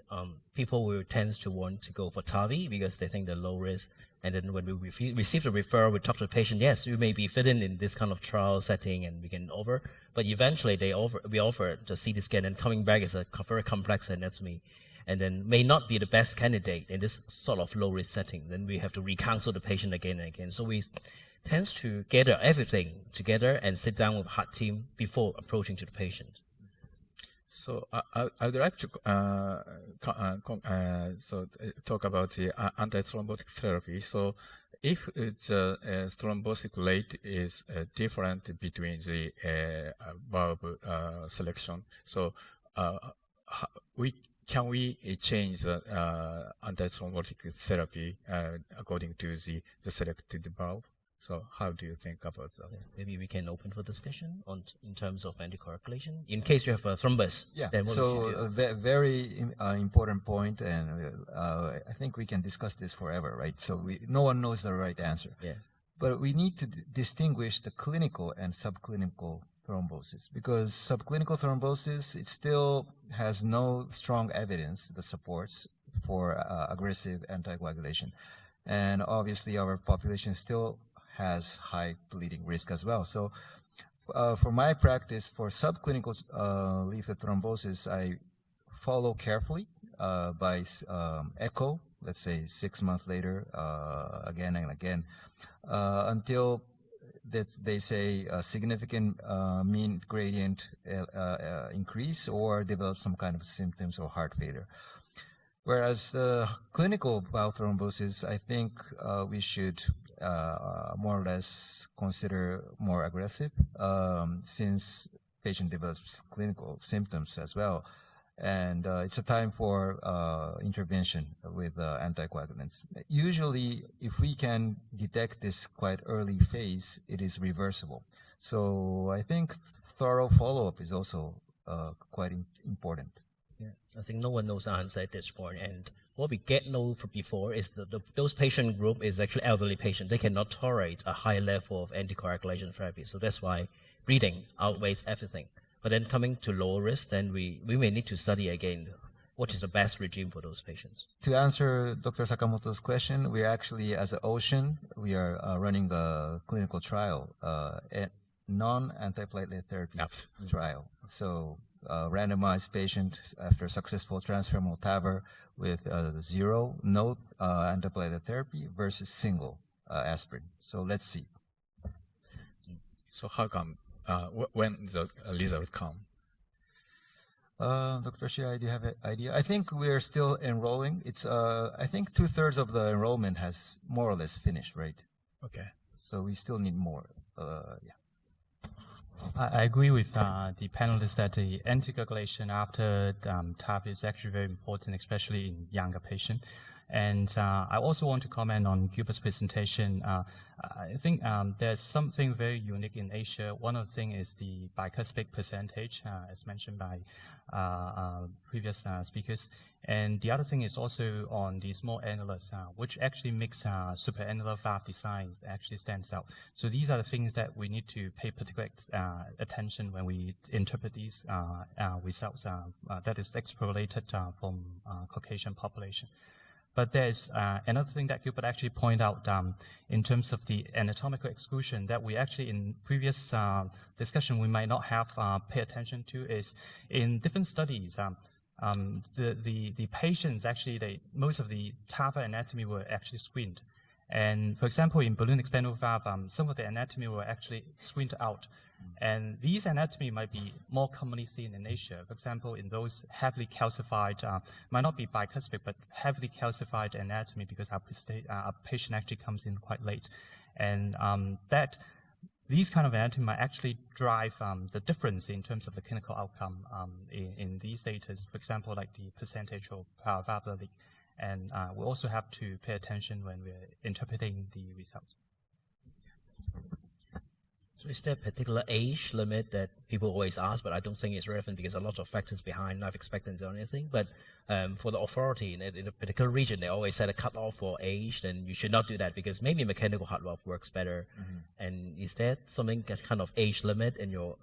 people will tend to want to go for TAVI because they think they're low risk, And then when we receive the referral, we talk to the patient, yes, you may be fitting in this kind of trial setting and we can offer, but eventually we offer the CT scan and coming back is a very complex anatomy and then may not be the best candidate in this sort of low risk setting. Then we have to recounsel the patient again and again. So we tends to gather everything together and sit down with heart team before approaching to the patient. So I'd like to talk about the antithrombotic therapy. So if the thrombotic rate is different between the valve selection, so can we change the antithrombotic therapy according to the selected valve? So how do you think about that? Maybe we can open for discussion in terms of anticoagulation. In case you have a thrombus, then what would you do? A very important point, and I think we can discuss this forever, right? So no one knows the right answer. Yeah. But we need to distinguish the clinical and subclinical thrombosis, because subclinical thrombosis, it still has no strong evidence that supports for aggressive anticoagulation. And obviously our population still has high bleeding risk as well. So for my practice, for subclinical leaflet thrombosis, I follow carefully by echo, let's say 6 months later, again and again, until they say a significant mean gradient increase or develop some kind of symptoms or heart failure. Whereas the clinical valve thrombosis, I think we should more or less consider more aggressive since patient develops clinical symptoms as well. And it's a time for intervention with anticoagulants. Usually, if we can detect this quite early phase, it is reversible. So I think thorough follow-up is also quite important. Yeah, I think no one knows the answer at this point. And what we know from before is that those patient group is actually elderly patient. They cannot tolerate a high level of anticoagulation therapy. So that's why bleeding outweighs everything. But then coming to lower risk, then we may need to study again what is the best regime for those patients. To answer Dr. Sakamoto's question, we are actually, as an Ocean, we are running a clinical trial, a non-antiplatelet therapy trial. So randomized patient after successful transfemoral TAVR with no antiplatelet therapy versus single aspirin. So let's see. So how come, when the result come? Dr. Shirai, do you have an idea? I think we're still enrolling. It's I think 2/3 of the enrollment has more or less finished, right? Okay. So we still need more. Yeah. I agree with the panelists that the anticoagulation after TAVR is actually very important, especially in younger patients. And I also want to comment on Gilbert's presentation. I think there's something very unique in Asia. One of the things is the bicuspid percentage, as mentioned by previous speakers. And the other thing is also on the small annulus, which actually makes supraannular valve designs actually stands out. So these are the things that we need to pay particular attention when we interpret these results that is extrapolated from Caucasian population. But there's another thing that Gilbert actually pointed out in terms of the anatomical exclusion that we actually in previous discussion we might not have pay attention to is in different studies, the patients actually, most of the TAVR anatomy were actually screened. And for example, in balloon expandable valve, some of the anatomy were actually screened out. And these anatomy might be more commonly seen in Asia. For example, in those heavily calcified, might not be bicuspid, but heavily calcified anatomy because our patient actually comes in quite late. And these kind of anatomy might actually drive the difference in terms of the clinical outcome in these data. For example, like the percentage of paravalvular leak. And we also have to pay attention when we're interpreting the results. So is there a particular age limit that people always ask, but I don't think it's relevant because a lot of factors behind life expectancy or anything. But for the authority in a particular region, they always set a cutoff for age, then you should not do that because maybe mechanical heart valve works better. And is there something kind of age limit in your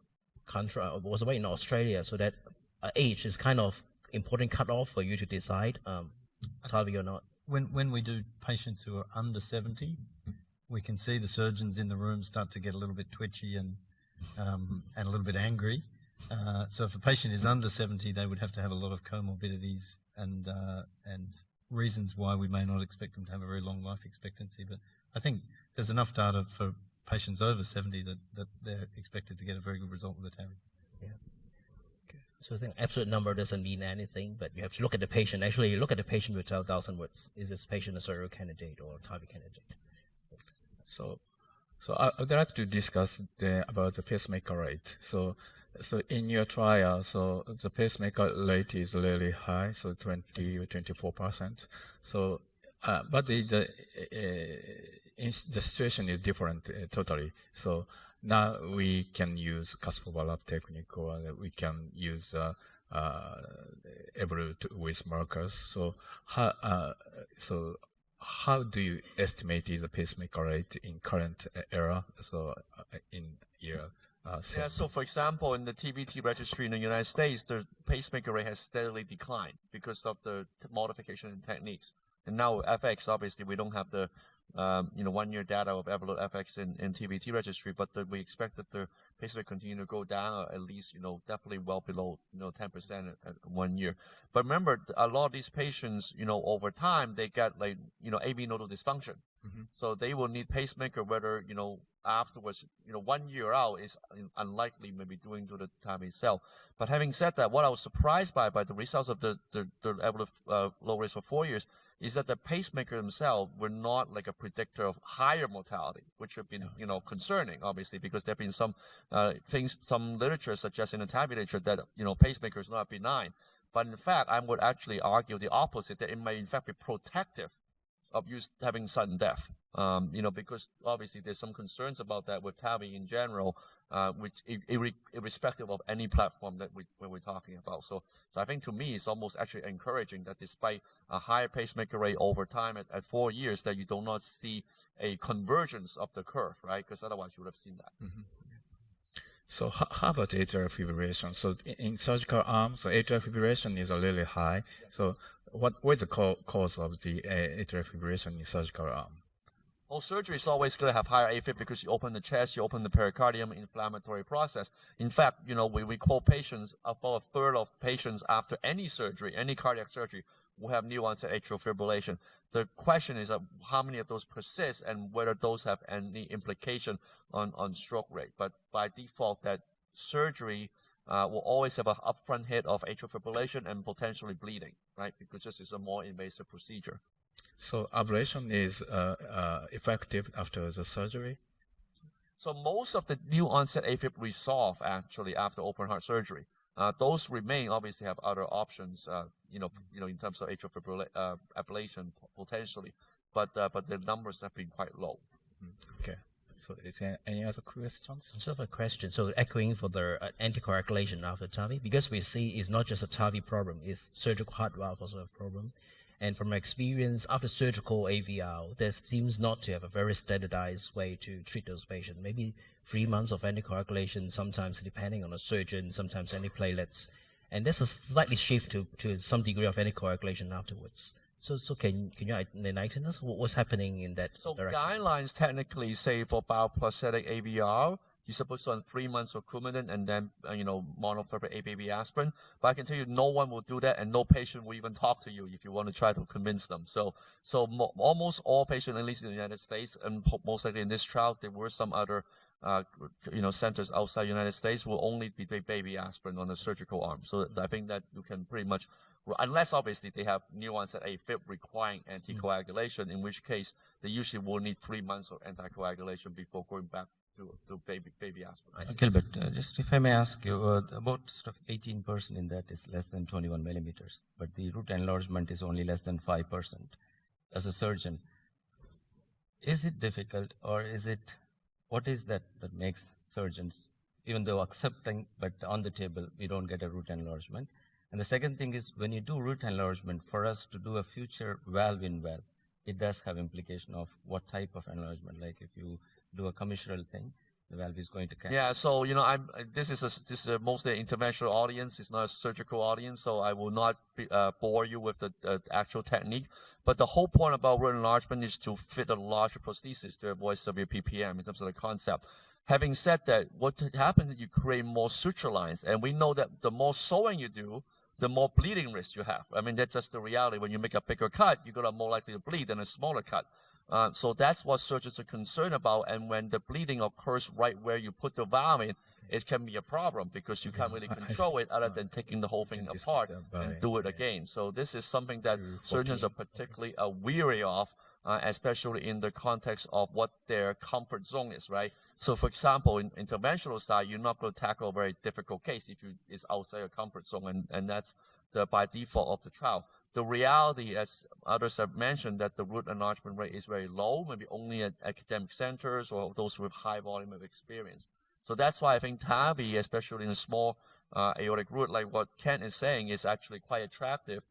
country or also in Australia so that age is kind of important cutoff for you to decide TAVR or not? when we do patients who are under 70, we can see the surgeons in the room start to get a little bit twitchy and a little bit angry. So if a patient is under 70, they would have to have a lot of comorbidities and reasons why we may not expect them to have a very long life expectancy. But I think there's enough data for patients over 70 that they're expected to get a very good result with the TAVR. Yeah. Okay. So I think absolute number doesn't mean anything, but you have to look at the patient. Actually, you look at the patient with 12,000 words. Is this patient a surgical candidate or a TAVR candidate? So I'd like to discuss about the pacemaker rate. So in your trial, so the pacemaker rate is really high, so 20 or 24%. So, but the situation is different totally. So now we can use Casper valve technique, or we can use Evolut with markers. So how do you estimate the pacemaker rate in current era? So in year. Yeah, so for example, in the TVT registry in the United States, the pacemaker rate has steadily declined because of the modification in techniques. And now FX, obviously, we don't have the 1 year data of Evolut FX in TVT registry, but we expect that the pacemaker continue to go down, at least, definitely well below, 10% at 1 year. But remember, a lot of these patients, over time, they get AV nodal dysfunction. Mm-hmm. So they will need pacemaker, whether, afterwards, 1 year out is unlikely maybe doing to the time itself. But having said that, what I was surprised by the results of the Evolut Low Risk for 4 years is that the pacemaker themselves were not like a predictor of higher mortality, which have been, concerning, obviously, because there have been some some literature suggesting in the TAVR literature that, pacemaker is not benign. But in fact, I would actually argue the opposite, that it may in fact be protective of having sudden death. Because obviously there's some concerns about that with TAVR in general, which irrespective of any platform that we're talking about. So I think to me, it's almost actually encouraging that despite a higher pacemaker rate over time at 4 years, that you do not see a convergence of the curve, right? Because otherwise you would have seen that. Mm-hmm. So how about atrial fibrillation? So in surgical arm, so atrial fibrillation is really high. So what is the cause of the atrial fibrillation in surgical arm? Well, surgery is always going to have higher AFib because you open the chest, you open the pericardium, inflammatory process. In fact, we quote patients, about a third of patients after any surgery, any cardiac surgery, will have new onset atrial fibrillation. The question is how many of those persist and whether those have any implication on stroke rate. But by default, that surgery will always have an upfront hit of atrial fibrillation and potentially bleeding, right? Because this is a more invasive procedure. So ablation is effective after the surgery? So most of the new onset AFib resolve actually after open heart surgery. Those remain, obviously have other options, in terms of atrial fibrillation ablation potentially, but the numbers have been quite low. Okay. So is there any other questions? So I have a question. So echoing for the anticoagulation after TAVR, because we see it's not just a TAVR problem, it's surgical heart valve also a problem. And from my experience, after surgical AVR, there seems not to have a very standardized way to treat those patients. Maybe 3 months of anticoagulation, sometimes depending on the surgeon, sometimes antiplatelets. And there's a slightly shift to some degree of anticoagulation afterwards. So can you enlighten us? What's happening in that direction? Guidelines technically say for bioprosthetic AVR, you're supposed to run 3 months of Coumadin and then, monotherapy ABB aspirin. But I can tell you no one will do that and no patient will even talk to you if you want to try to convince them. So almost all patients, at least in the United States, and most likely in this trial, there were some other, centers outside the United States will only be baby aspirin on the surgical arm. So I think that you can pretty much, unless obviously they have new onset AFib requiring anticoagulation, in which case they usually will need 3 months of anticoagulation before going back to baby aspirin. Gilbert, just if I may ask you, about sort of 18% in that is less than 21 millimeters, but the root enlargement is only less than 5%. As a surgeon, is it difficult, or what is that makes surgeons, even though accepting, but on the table, we don't get a root enlargement? And the second thing is, when you do root enlargement, for us to do a future valve in valve, it does have implication of what type of enlargement, like if you do a commissural thing, the valve is going to catch. Yeah, so this is a mostly interventional audience. It's not a surgical audience, so I will not bore you with the actual technique. But the whole point about root enlargement is to fit a larger prosthesis to avoid severe PPM in terms of the concept. Having said that, what happens is you create more suture lines, and we know that the more sewing you do, the more bleeding risk you have. I mean, that's just the reality. When you make a bigger cut, you're gonna more likely to bleed than a smaller cut. So that's what surgeons are concerned about. And when the bleeding occurs right where you put the valve in, it can be a problem because you can't really control it other than taking the whole thing apart and do it again. So this is something that surgeons are particularly weary of, especially in the context of what their comfort zone is, right? So for example, in interventional side, you're not going to tackle a very difficult case if it's outside your comfort zone, and that's by default of the trial. The reality, as others have mentioned, that the root enlargement rate is very low, maybe only at academic centers or those with high volume of experience. So that's why I think TAVI, especially in a small aortic root, like what Ken is saying, is actually quite attractive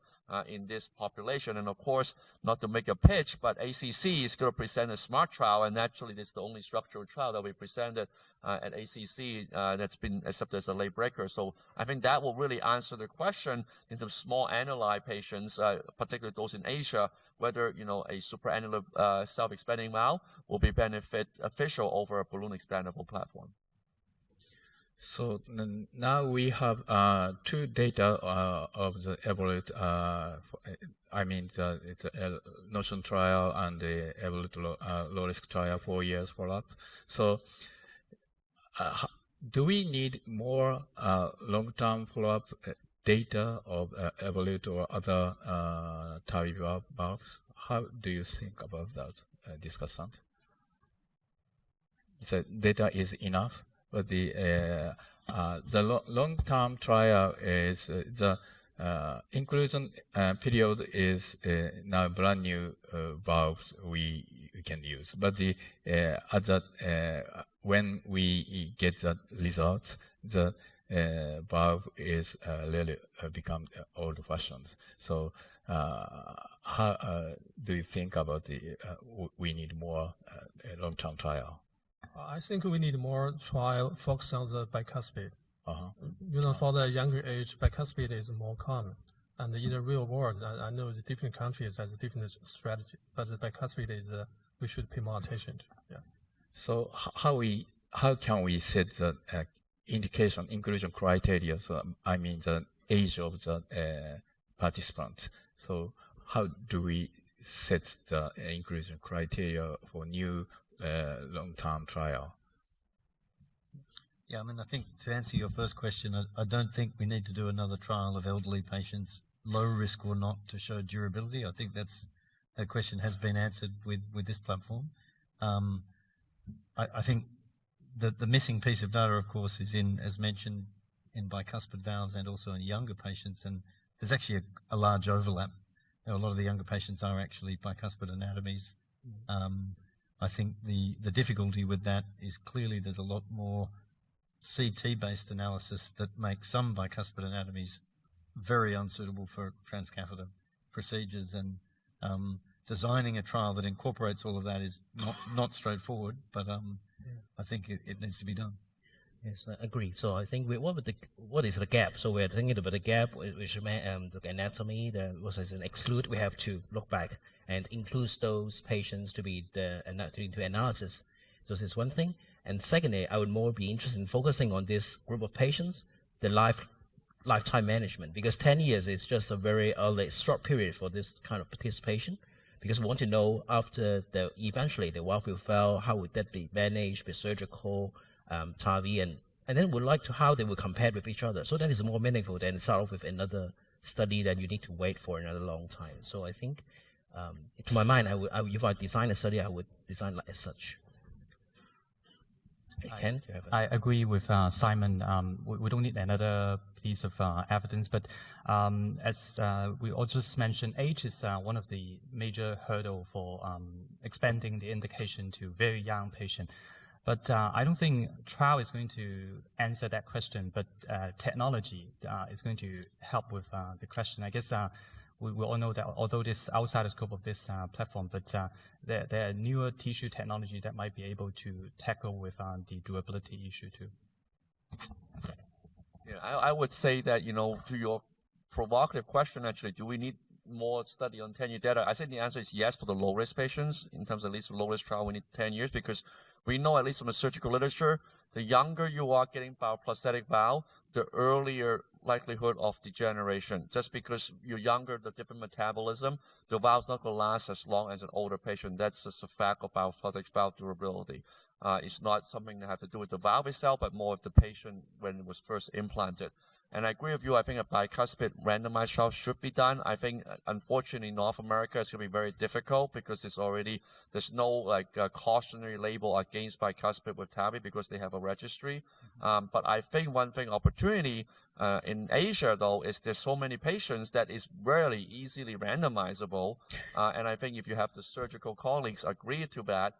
in this population. And of course, not to make a pitch, but ACC is going to present a SMART trial, and actually this is the only structural trial that we presented at ACC that's been accepted as a late breaker. So I think that will really answer the question in terms of small annuli patients, particularly those in Asia, whether a supraannular self-expanding valve will be beneficial over a balloon expandable platform. So now we have two data of the Evolut, it's a Notion trial and the Evolut Low Risk trial, 4 years follow-up. So do we need more long-term follow-up data of Evolut or other TAVI valves? How do you think about that discussion? So data is enough, but the long-term trial is the inclusion period is now brand new valves we can use. But the when we get the results, the valve is really become old-fashioned. So how do you think about we need more long-term trial? I think we need more trial focus on the bicuspid. For the younger age, bicuspid is more common. And in the real world, I know the different countries has a different strategy, but the bicuspid is we should pay more attention to. Yeah. So how can we set the indication inclusion criteria? So I mean the age of the participant. So how do we set the inclusion criteria for new long-term trial? Yeah, I think to answer your first question, I don't think we need to do another trial of elderly patients, low risk or not, to show durability. I think that question has been answered with this platform. I think the missing piece of data, of course, is as mentioned, in bicuspid valves and also in younger patients, and there's actually a large overlap. A lot of the younger patients are actually bicuspid anatomies. I think the difficulty with that is clearly there's a lot more CT-based analysis that makes some bicuspid anatomies very unsuitable for transcatheter procedures, and designing a trial that incorporates all of that is not straightforward, but I think it needs to be done. Yes, I agree. So I think what is the gap? So we're thinking about the gap, which the anatomy, what is an exclude. We have to look back and include those patients to be into analysis. So this is one thing. And secondly, I would more be interested in focusing on this group of patients, the lifetime management, because 10 years is just a very short period for this kind of participation. Because we want to know after eventually the valve will fail, how would that be managed with surgical, TAVI, and then we'd like to how they will compare with each other. So that is more meaningful than start off with another study that you need to wait for another long time. So I think, to my mind, if I design a study, I would design as such. Ken, you have I agree with Simon. We don't need another piece of evidence, but as we also mentioned, age is one of the major hurdle for expanding the indication to very young patient. But I don't think trial is going to answer that question, but technology is going to help with the question. I guess we all know that although this is outside the scope of this platform, but there are newer tissue technology that might be able to tackle with the durability issue too. Yeah, I would say that, to your provocative question, actually, do we need more study on 10-year data? I think the answer is yes for the low-risk patients. In terms of at least low-risk trial, we need 10 years because we know, at least from the surgical literature, the younger you are getting bioprosthetic valve, the earlier likelihood of degeneration. Just because you're younger, the different metabolism, the valve's not going to last as long as an older patient. That's just a fact of bioprosthetic valve durability. It's not something that has to do with the valve itself, but more with the patient when it was first implanted. And I agree with you. I think a bicuspid randomized trial should be done. I think, unfortunately, North America is going to be very difficult because there's no cautionary label against bicuspid with TAVI because they have a registry. But I think one thing opportunity in Asia, though, is there's so many patients that is rarely easily randomizable. And I think if you have the surgical colleagues agree to that,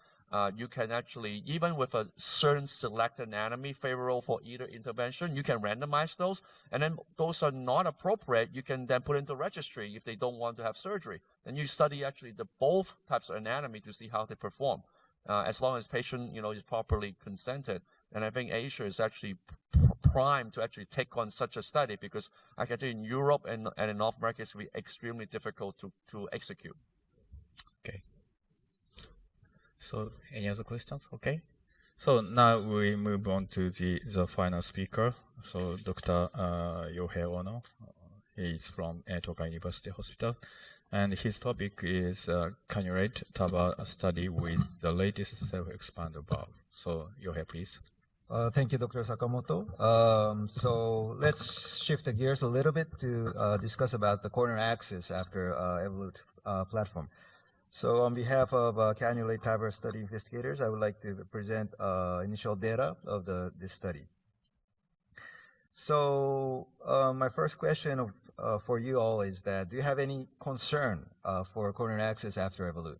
you can actually, even with a certain select anatomy favorable for either intervention, you can randomize those. And then those are not appropriate, you can then put into registry if they don't want to have surgery. Then you study actually the both types of anatomy to see how they perform, as long as patient, is properly consented. And I think Asia is actually primed to actually take on such a study because I can tell you in Europe and in North America, it's going to be extremely difficult to execute. Okay. So any other questions? Okay. So now we move on to the final speaker. So Dr. Yohei Ono, he is from Tokai University Hospital. And his topic is CANNULATE TAVR study with the latest self-expandable valve. So Yohei, please. Thank you, Dr. Sakamoto. So let's shift the gears a little bit to discuss about the coronary access after Evolut platform. So on behalf of CANNULATE TAVR study investigators, I would like to present initial data of this study. So my first question for you all is that, do you have any concern for coronary access after Evolut?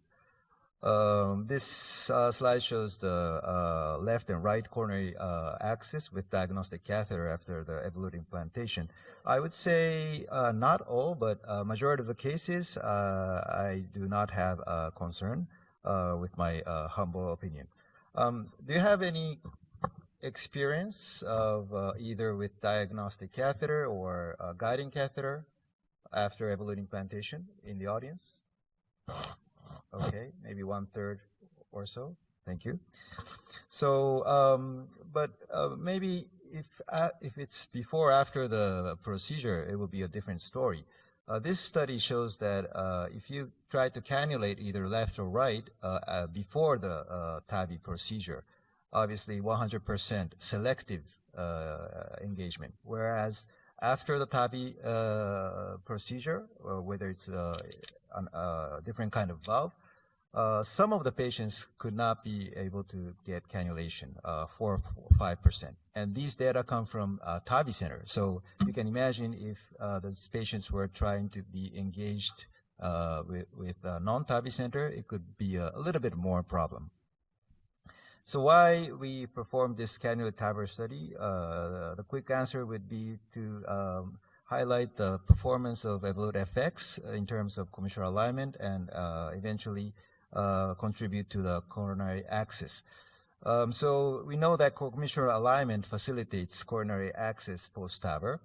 This slide shows the left and right coronary access with diagnostic catheter after the Evolut implantation. I would say not all, but majority of the cases, I do not have a concern with my humble opinion. Do you have any experience of either with diagnostic catheter or guiding catheter after Evolut implantation in the audience? Okay, maybe 1/3 or so. Thank you. So, maybe if it's before or after the procedure, it will be a different story. This study shows that if you try to cannulate either left or right before the TAVI procedure, obviously 100% selective engagement. Whereas after the TAVI procedure, or whether it's a different kind of valve, some of the patients could not be able to get cannulation, 4 or 5%. And these data come from TAVI center. So you can imagine if those patients were trying to be engaged with a non-TAVI center, it could be a little bit more problem. So why we performed this CANNULATE TAVR study? The quick answer would be to highlight the performance of Evolut FX in terms of commissure alignment and eventually contribute to the coronary access. So we know that commissure alignment facilitates coronary access post-TAVR.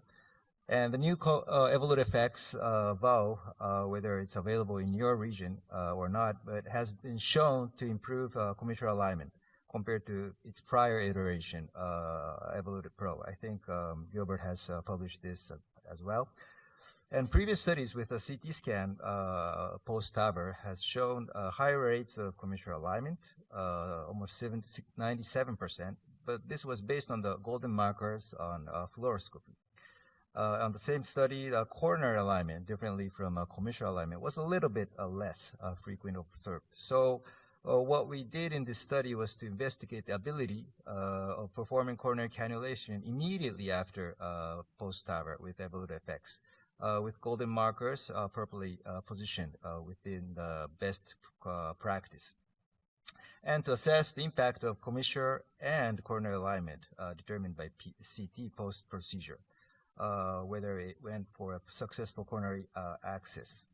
And the new Evolut FX valve, whether it's available in your region or not, but has been shown to improve commissure alignment compared to its prior iteration, Evolut Pro. I think Gilbert has published this as well. And previous studies with a CT scan post-TAVR has shown higher rates of commissure alignment, almost 97%, but this was based on the golden markers on fluoroscopy. On the same study, the coronary alignment, differently from commissure alignment, was a little bit less frequent observed. So what we did in this study was to investigate the ability of performing coronary cannulation immediately after post-TAVR with Evolut FX, with golden markers properly positioned within the best practice, and to assess the impact of commissure and coronary alignment determined by CT post-procedure. whether it went for a successful coronary access.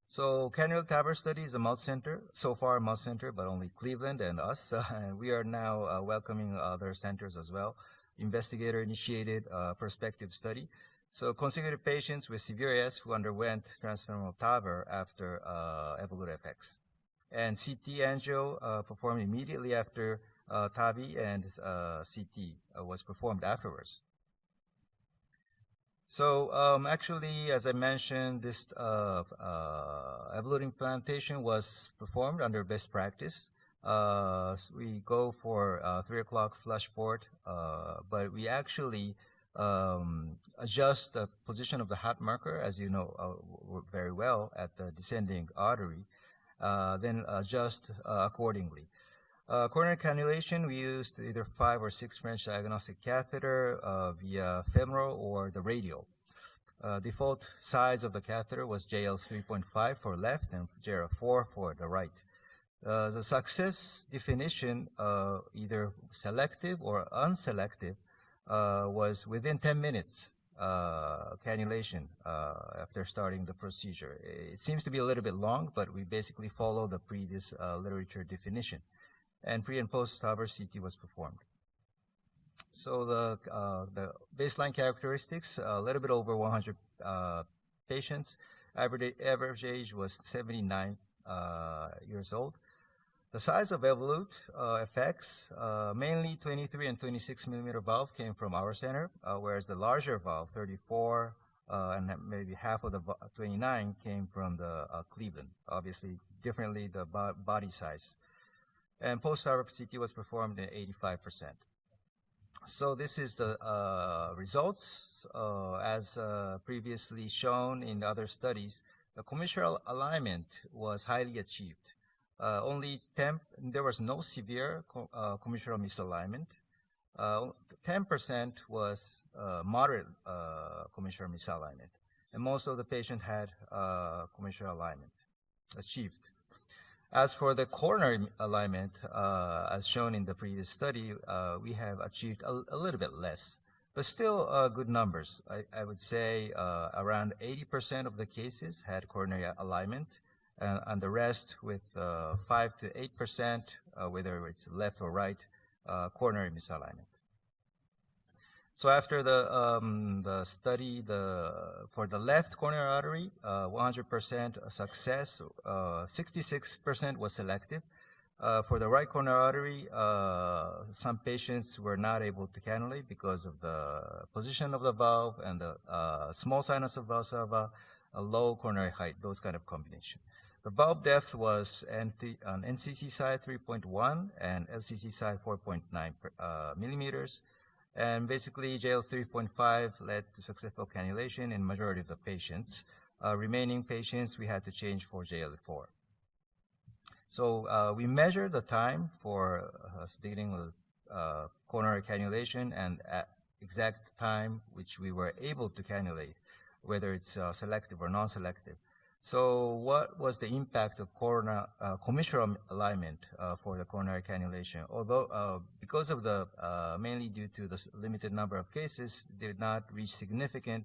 So CANNULATE TAVR study is a multi-center, so far multi-center, but only Cleveland and us. And we are now welcoming other centers as well. Investigator-initiated prospective study. So consecutive patients with severe AS who underwent transfemoral TAVR after Evolut FX. And CT angio performed immediately after TAVI, and CT was performed afterwards. So actually, as I mentioned, this Evolut implantation was performed under best practice. We go for 3 o'clock flush port, but we actually adjust the position of the heart marker, as you know very well, at the descending artery, then adjust accordingly. Coronary cannulation, we used either 5 or 6 French diagnostic catheter via femoral or the radial. Default size of the catheter was JL 3.5 for left and JL 4 for the right. The success definition, either selective or unselective, was within 10 minutes cannulation after starting the procedure. It seems to be a little bit long, but we basically follow the previous literature definition. And pre and post TAVR CT was performed. So the baseline characteristics, a little bit over 100 patients. Average age was 79 years old. The size of Evolut FX, mainly 23 and 26 millimeter valve came from our center, whereas the larger valve, 34 and maybe half of the 29 came from the Cleveland. Obviously, differently the body size. And post-TAVR CT was performed in 85%. So this is the results. As previously shown in other studies, the commissure alignment was highly achieved. There was no severe commissural misalignment. 10% was moderate commissural misalignment. And most of the patient had commissural alignment achieved. As for the coronary alignment, as shown in the previous study, we have achieved a little bit less, but still good numbers. I would say around 80% of the cases had coronary alignment, and the rest with 5 to 8%, whether it's left or right, coronary misalignment. So after the study, for the left coronary artery, 100% success, 66% was selective. For the right coronary artery, some patients were not able to cannulate because of the position of the valve and the small sinus of Valsalva, a low coronary height, those kind of combination. The valve depth was on NCC side 3.1 and LCC side 4.9 millimeters. And basically, JL 3.5 led to successful cannulation in majority of the patients. Remaining patients, we had to change for JL 4. So we measured the time for beginning with coronary cannulation and at exact time which we were able to cannulate, whether it's selective or non-selective. So what was the impact of commissural alignment for the coronary cannulation? Although because of the, mainly due to the limited number of cases, did not reach significant,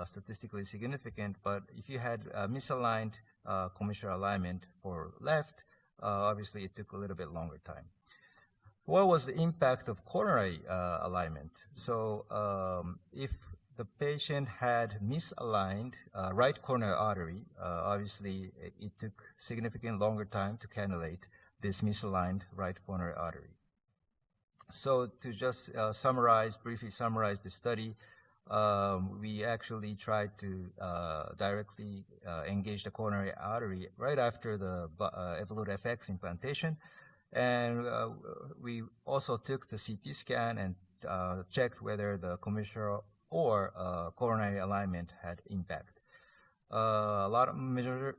statistically significant, but if you had misaligned commissural alignment for left, obviously it took a little bit longer time. What was the impact of coronary alignment? So if the patient had misaligned right coronary artery, obviously it took significant longer time to cannulate this misaligned right coronary artery. So to just briefly summarize the study, we actually tried to directly engage the coronary artery right after the Evolut FX implantation. And we also took the CT scan and checked whether the commissure or coronary alignment had impact.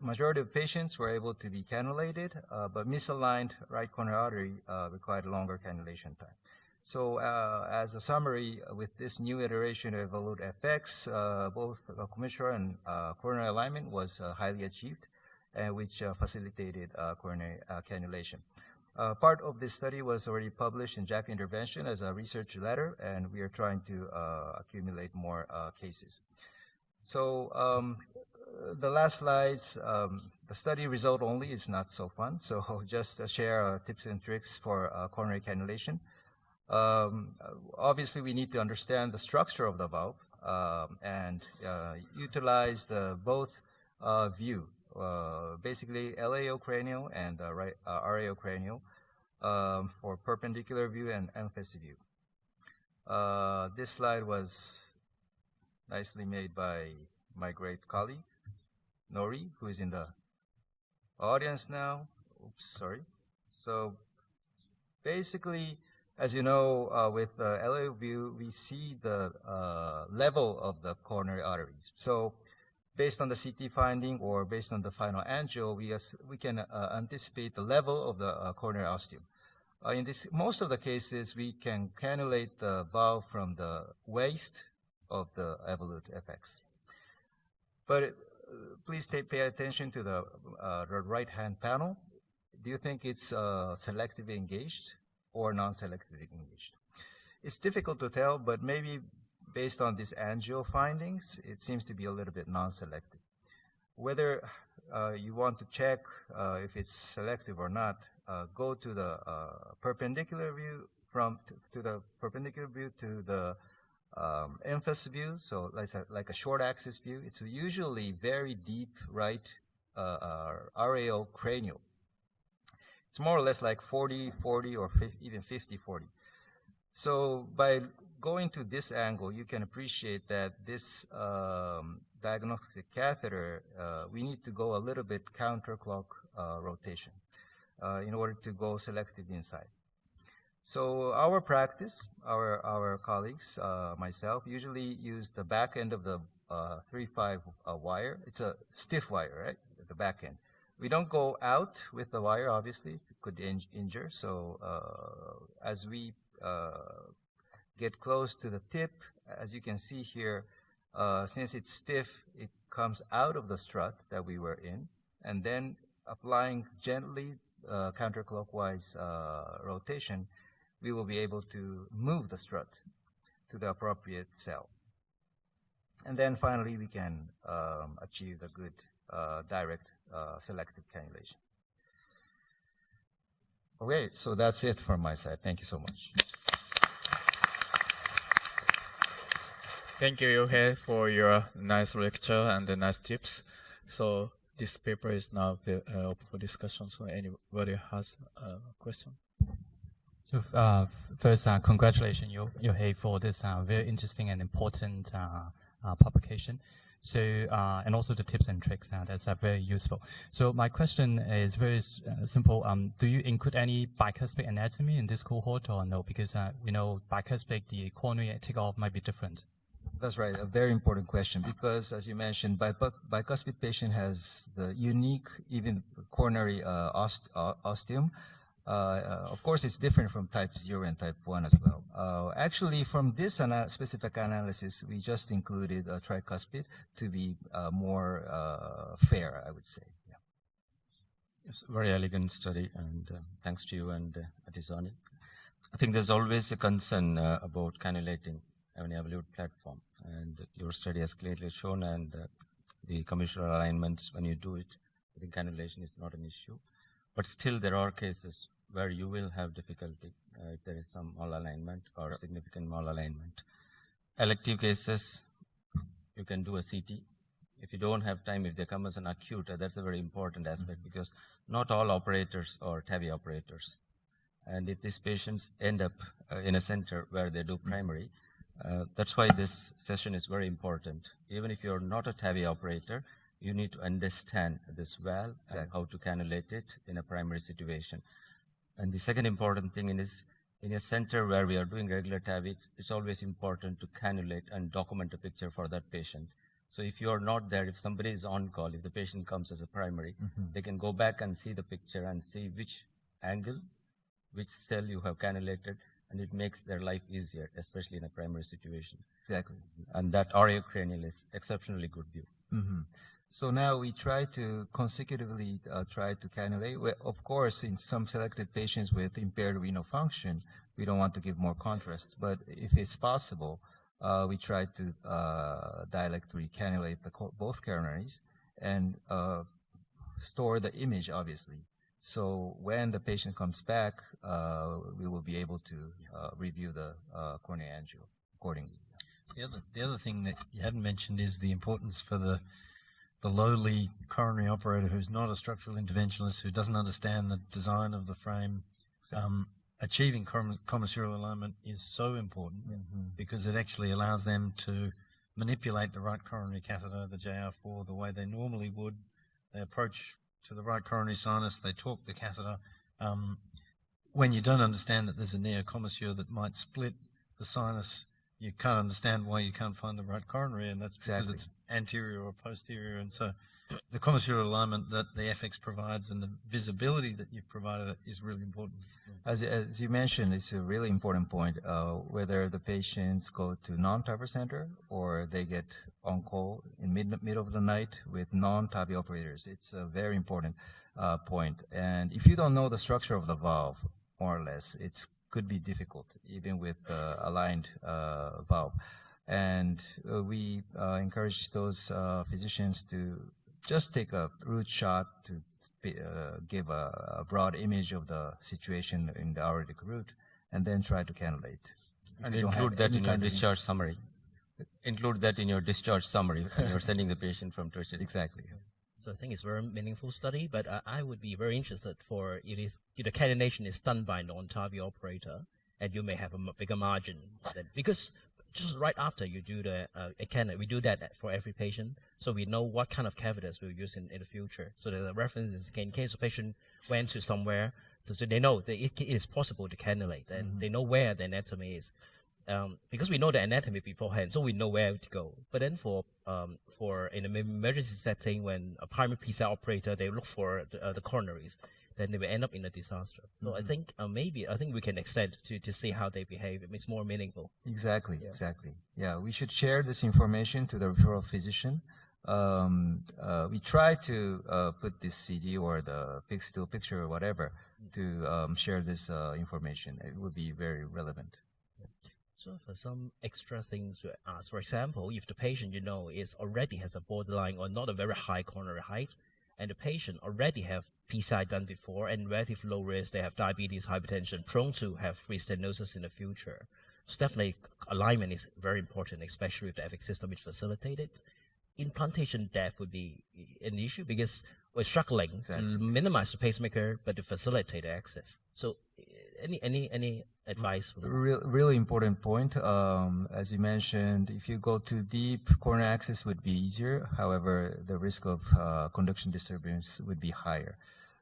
Majority of patients were able to be cannulated, but misaligned right coronary artery required longer cannulation time. So as a summary, with this new iteration of Evolut FX, both commissure and coronary alignment was highly achieved, which facilitated coronary cannulation. Part of this study was already published in JACC Intervention as a research letter, and we are trying to accumulate more cases. So the last slides, the study result only is not so fun. So just share tips and tricks for coronary cannulation. Obviously, we need to understand the structure of the valve and utilize the both view, basically LAO-cranial and RAO-cranial for perpendicular view and emphasis view. This slide was nicely made by my great colleague, Nori, who is in the audience now. Oops, sorry. So basically, as you know, with the LAO view, we see the level of the coronary arteries. So based on the CT finding or based on the final angio, we can anticipate the level of the coronary ostium. In most of the cases, we can cannulate the valve from the waist of the Evolut FX. But please pay attention to the right-hand panel. Do you think it's selectively engaged or non-selectively engaged? It's difficult to tell, but maybe based on these angio findings, it seems to be a little bit non-selective. Whether you want to check if it's selective or not, go to the perpendicular view to the emphasis view, so like a short axis view. It's usually very deep right RAO cranial. It's more or less like 40-40 or even 50-40. So by going to this angle, you can appreciate that this diagnostic catheter, we need to go a little bit counterclock rotation in order to go selectively inside. So our practice, our colleagues, myself, usually use the back end of the 3-5 wire. It's a stiff wire, right? At the back end. We don't go out with the wire, obviously. It could injure. So as we get close to the tip, as you can see here, since it's stiff, it comes out of the strut that we were in, and then applying gently counterclockwise rotation, we will be able to move the strut to the appropriate cell. And then finally, we can achieve the good direct selective cannulation. Okay, so that's it from my side. Thank you so much. Thank you, Yohei, for your nice lecture and the nice tips. So this paper is now open for discussion. So anybody has a question? So first, congratulations, Yohei, for this very interesting and important publication. So, and also the tips and tricks that's very useful. So my question is very simple. Do you include any bicuspid anatomy in this cohort or no? Because we know bicuspid, the coronary takeoff might be different. That's right, a very important question, because as you mentioned, bicuspid patient has the unique, even coronary ostium. Of course, it's different from type 0 and type 1 as well. Actually, from this specific analysis, we just included tricuspid to be more fair, I would say. Yeah. It's a very elegant study, and thanks to you and Adizani. I think there's always a concern about cannulating an Evolut platform, and your study has clearly shown, and the commissural alignments, when you do it, I think cannulation is not an issue. But still, there are cases where you will have difficulty if there is some malalignment or significant malalignment. Elective cases, you can do a CT. If you don't have time, if they come as an acute, that's a very important aspect, because not all operators are TAVI operators. And if these patients end up in a center where they do primary, that's why this session is very important. Even if you're not a TAVI operator, you need to understand this valve and how to cannulate it in a primary situation. And the second important thing is, in a center where we are doing regular TAVI, it's always important to cannulate and document a picture for that patient. So if you're not there, if somebody is on call, if the patient comes as a primary, they can go back and see the picture and see which angle, which cell you have cannulated, and it makes their life easier, especially in a primary situation. Exactly. And that RAO cranial is exceptionally good view. So now we try to consecutively try to cannulate. Of course, in some selected patients with impaired renal function, we don't want to give more contrast. But if it's possible, we try to dialectically cannulate both coronaries and store the image, obviously. So when the patient comes back, we will be able to review the coronary angio accordingly. The other thing that you hadn't mentioned is the importance for the lowly coronary operator who's not a structural interventionist, who doesn't understand the design of the frame. Achieving commissural alignment is so important because it actually allows them to manipulate the right coronary catheter, the JR4, the way they normally would. They approach to the right coronary sinus, they torque the catheter. When you don't understand that there's a neocommissure that might split the sinus, you can't understand why you can't find the right coronary, and that's because it's anterior or posterior. And so the commissural alignment that the FX provides and the visibility that you've provided is really important. As you mentioned, it's a really important point, whether the patients go to non-TAVR center or they get on call in middle of the night with non-TAVI operators. It's a very important point. And if you don't know the structure of the valve, more or less, it could be difficult, even with aligned valve. And we encourage those physicians to just take a root shot to give a broad image of the situation in the aortic root, and then try to cannulate. And include that in your discharge summary. Include that in your discharge summary when you're sending the patient from tertiary. Exactly. So I think it's a very meaningful study, but I would be very interested for the cannulation is done by a non-TAVI operator, and you may have a bigger margin because just right after you do the we do that for every patient, so we know what kind of catheters we'll use in the future. So the reference is in case a patient went to somewhere, so they know that it is possible to cannulate, and they know where the anatomy is. Because we know the anatomy beforehand, so we know where to go. But then for in an emergency setting, when a primary PCI operator, they look for the coronaries, then they will end up in a disaster. So I think I think we can extend to see how they behave. It's more meaningful. Exactly. Yeah, we should share this information to the referral physician. We try to put this CD or the still picture or whatever to share this information. It would be very relevant. So for some extra things to ask, for example, if the patient already has a borderline or not a very high coronary height, and the patient already have PCI done before and relative low risk, they have diabetes, hypertension, prone to have free stenosis in the future. So definitely alignment is very important, especially if the FX system is facilitated. Implantation depth would be an issue because we're struggling to minimize the pacemaker, but to facilitate access. So any advice? Really important point. As you mentioned, if you go too deep, coronary access would be easier. However, the risk of conduction disturbance would be higher,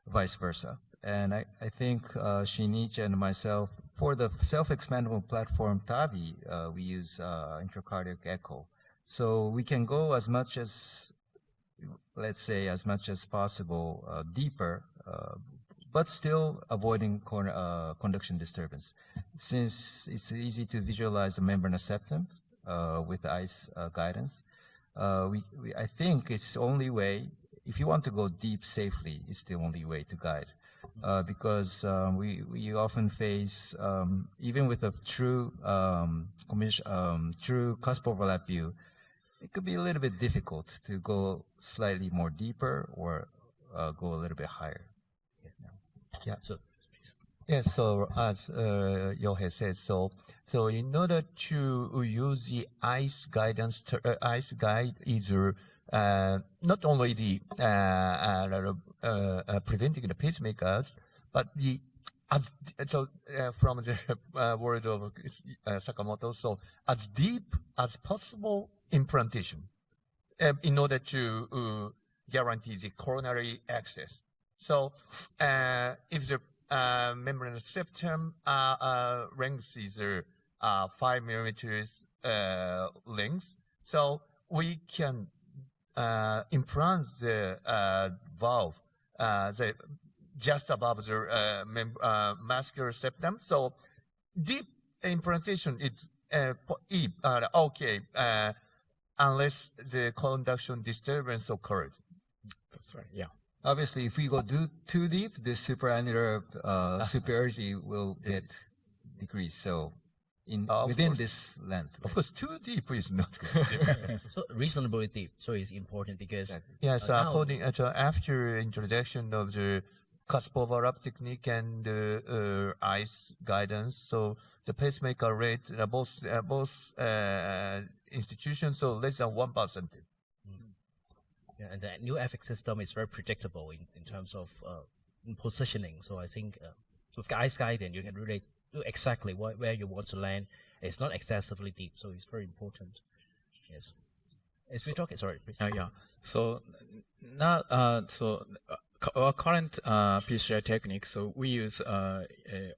vice versa. And I think Shinichi and myself, for the self-expandable platform TAVI, we use intracardiac echo. So we can go as much as, let's say, as much as possible deeper, but still avoiding conduction disturbance. Since it's easy to visualize the membranous septum with ICE guidance, I think it's the only way, if you want to go deep safely, it's the only way to guide. Because we often face, even with a true cusp overlap view, it could be a little bit difficult to go slightly more deeper or go a little bit higher. Yeah. So, yes. So as Yohei said, so in order to use the ICE guidance, ICE guide either not only the preventing the pacemakers, but from the words of Sakamoto, so as deep as possible implantation in order to guarantee the coronary access. So if the membranous septum length is 5 millimeters length, so we can implant the valve just above the muscular septum. So deep implantation is okay. unless the conduction disturbance occurs. That's right. Yeah. Obviously, if we go too deep, the supraannular superiority will get decreased. So, within this length. Of course, too deep is not good. So reasonably deep. So it's important because Yeah, so now- according after introduction of the cusp-overlap technique and ICE guidance, so the pacemaker rate both institutions, so less than 1%. yeah, and the new FX system is very predictable in terms of positioning. So I think with the ICE guidance, you can really do exactly where you want to land. It's not excessively deep, so it's very important. Yes. As we talk, sorry, please. Yeah. So now, our current PCI technique, so we use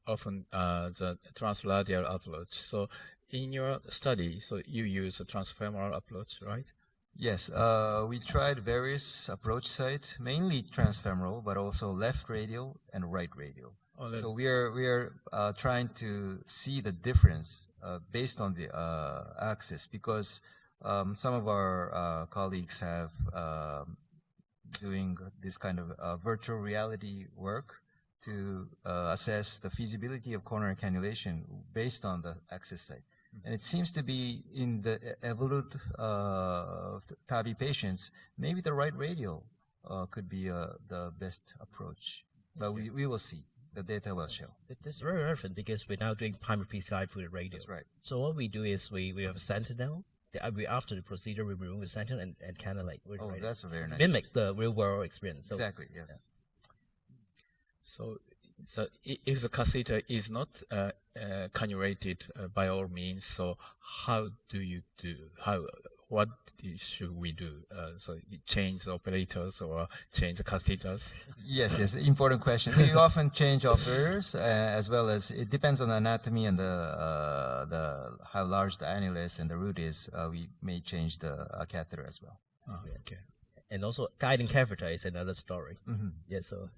often the transradial approach. So in your study, so you use a transfemoral approach, right? Yes, we tried various approach sites, mainly transfemoral, but also left radial and right radial. So we are trying to see the difference based on the axis, because some of our colleagues have doing this kind of virtual reality work to assess the feasibility of coronary cannulation based on the axis site. And it seems to be in the Evolut TAVR patients, maybe the right radial could be the best approach. But we will see. The data will show. It's very relevant because we're now doing primary PCI through the radio. That's right. So what we do is we have a sentinel. After the procedure, we remove the sentinel and cannulate with radio. That's a very nice. Mimic the real world experience. So, Exactly, yes. So if the catheter is not cannulated by all means, so how do you do? What should we do? So change the operators or change the catheters? Yes, important question. We often change operators as well as it depends on the anatomy and the how large the annulus and the root is. We may change the catheter as well. Okay. and also guiding catheter is another story. Yeah, so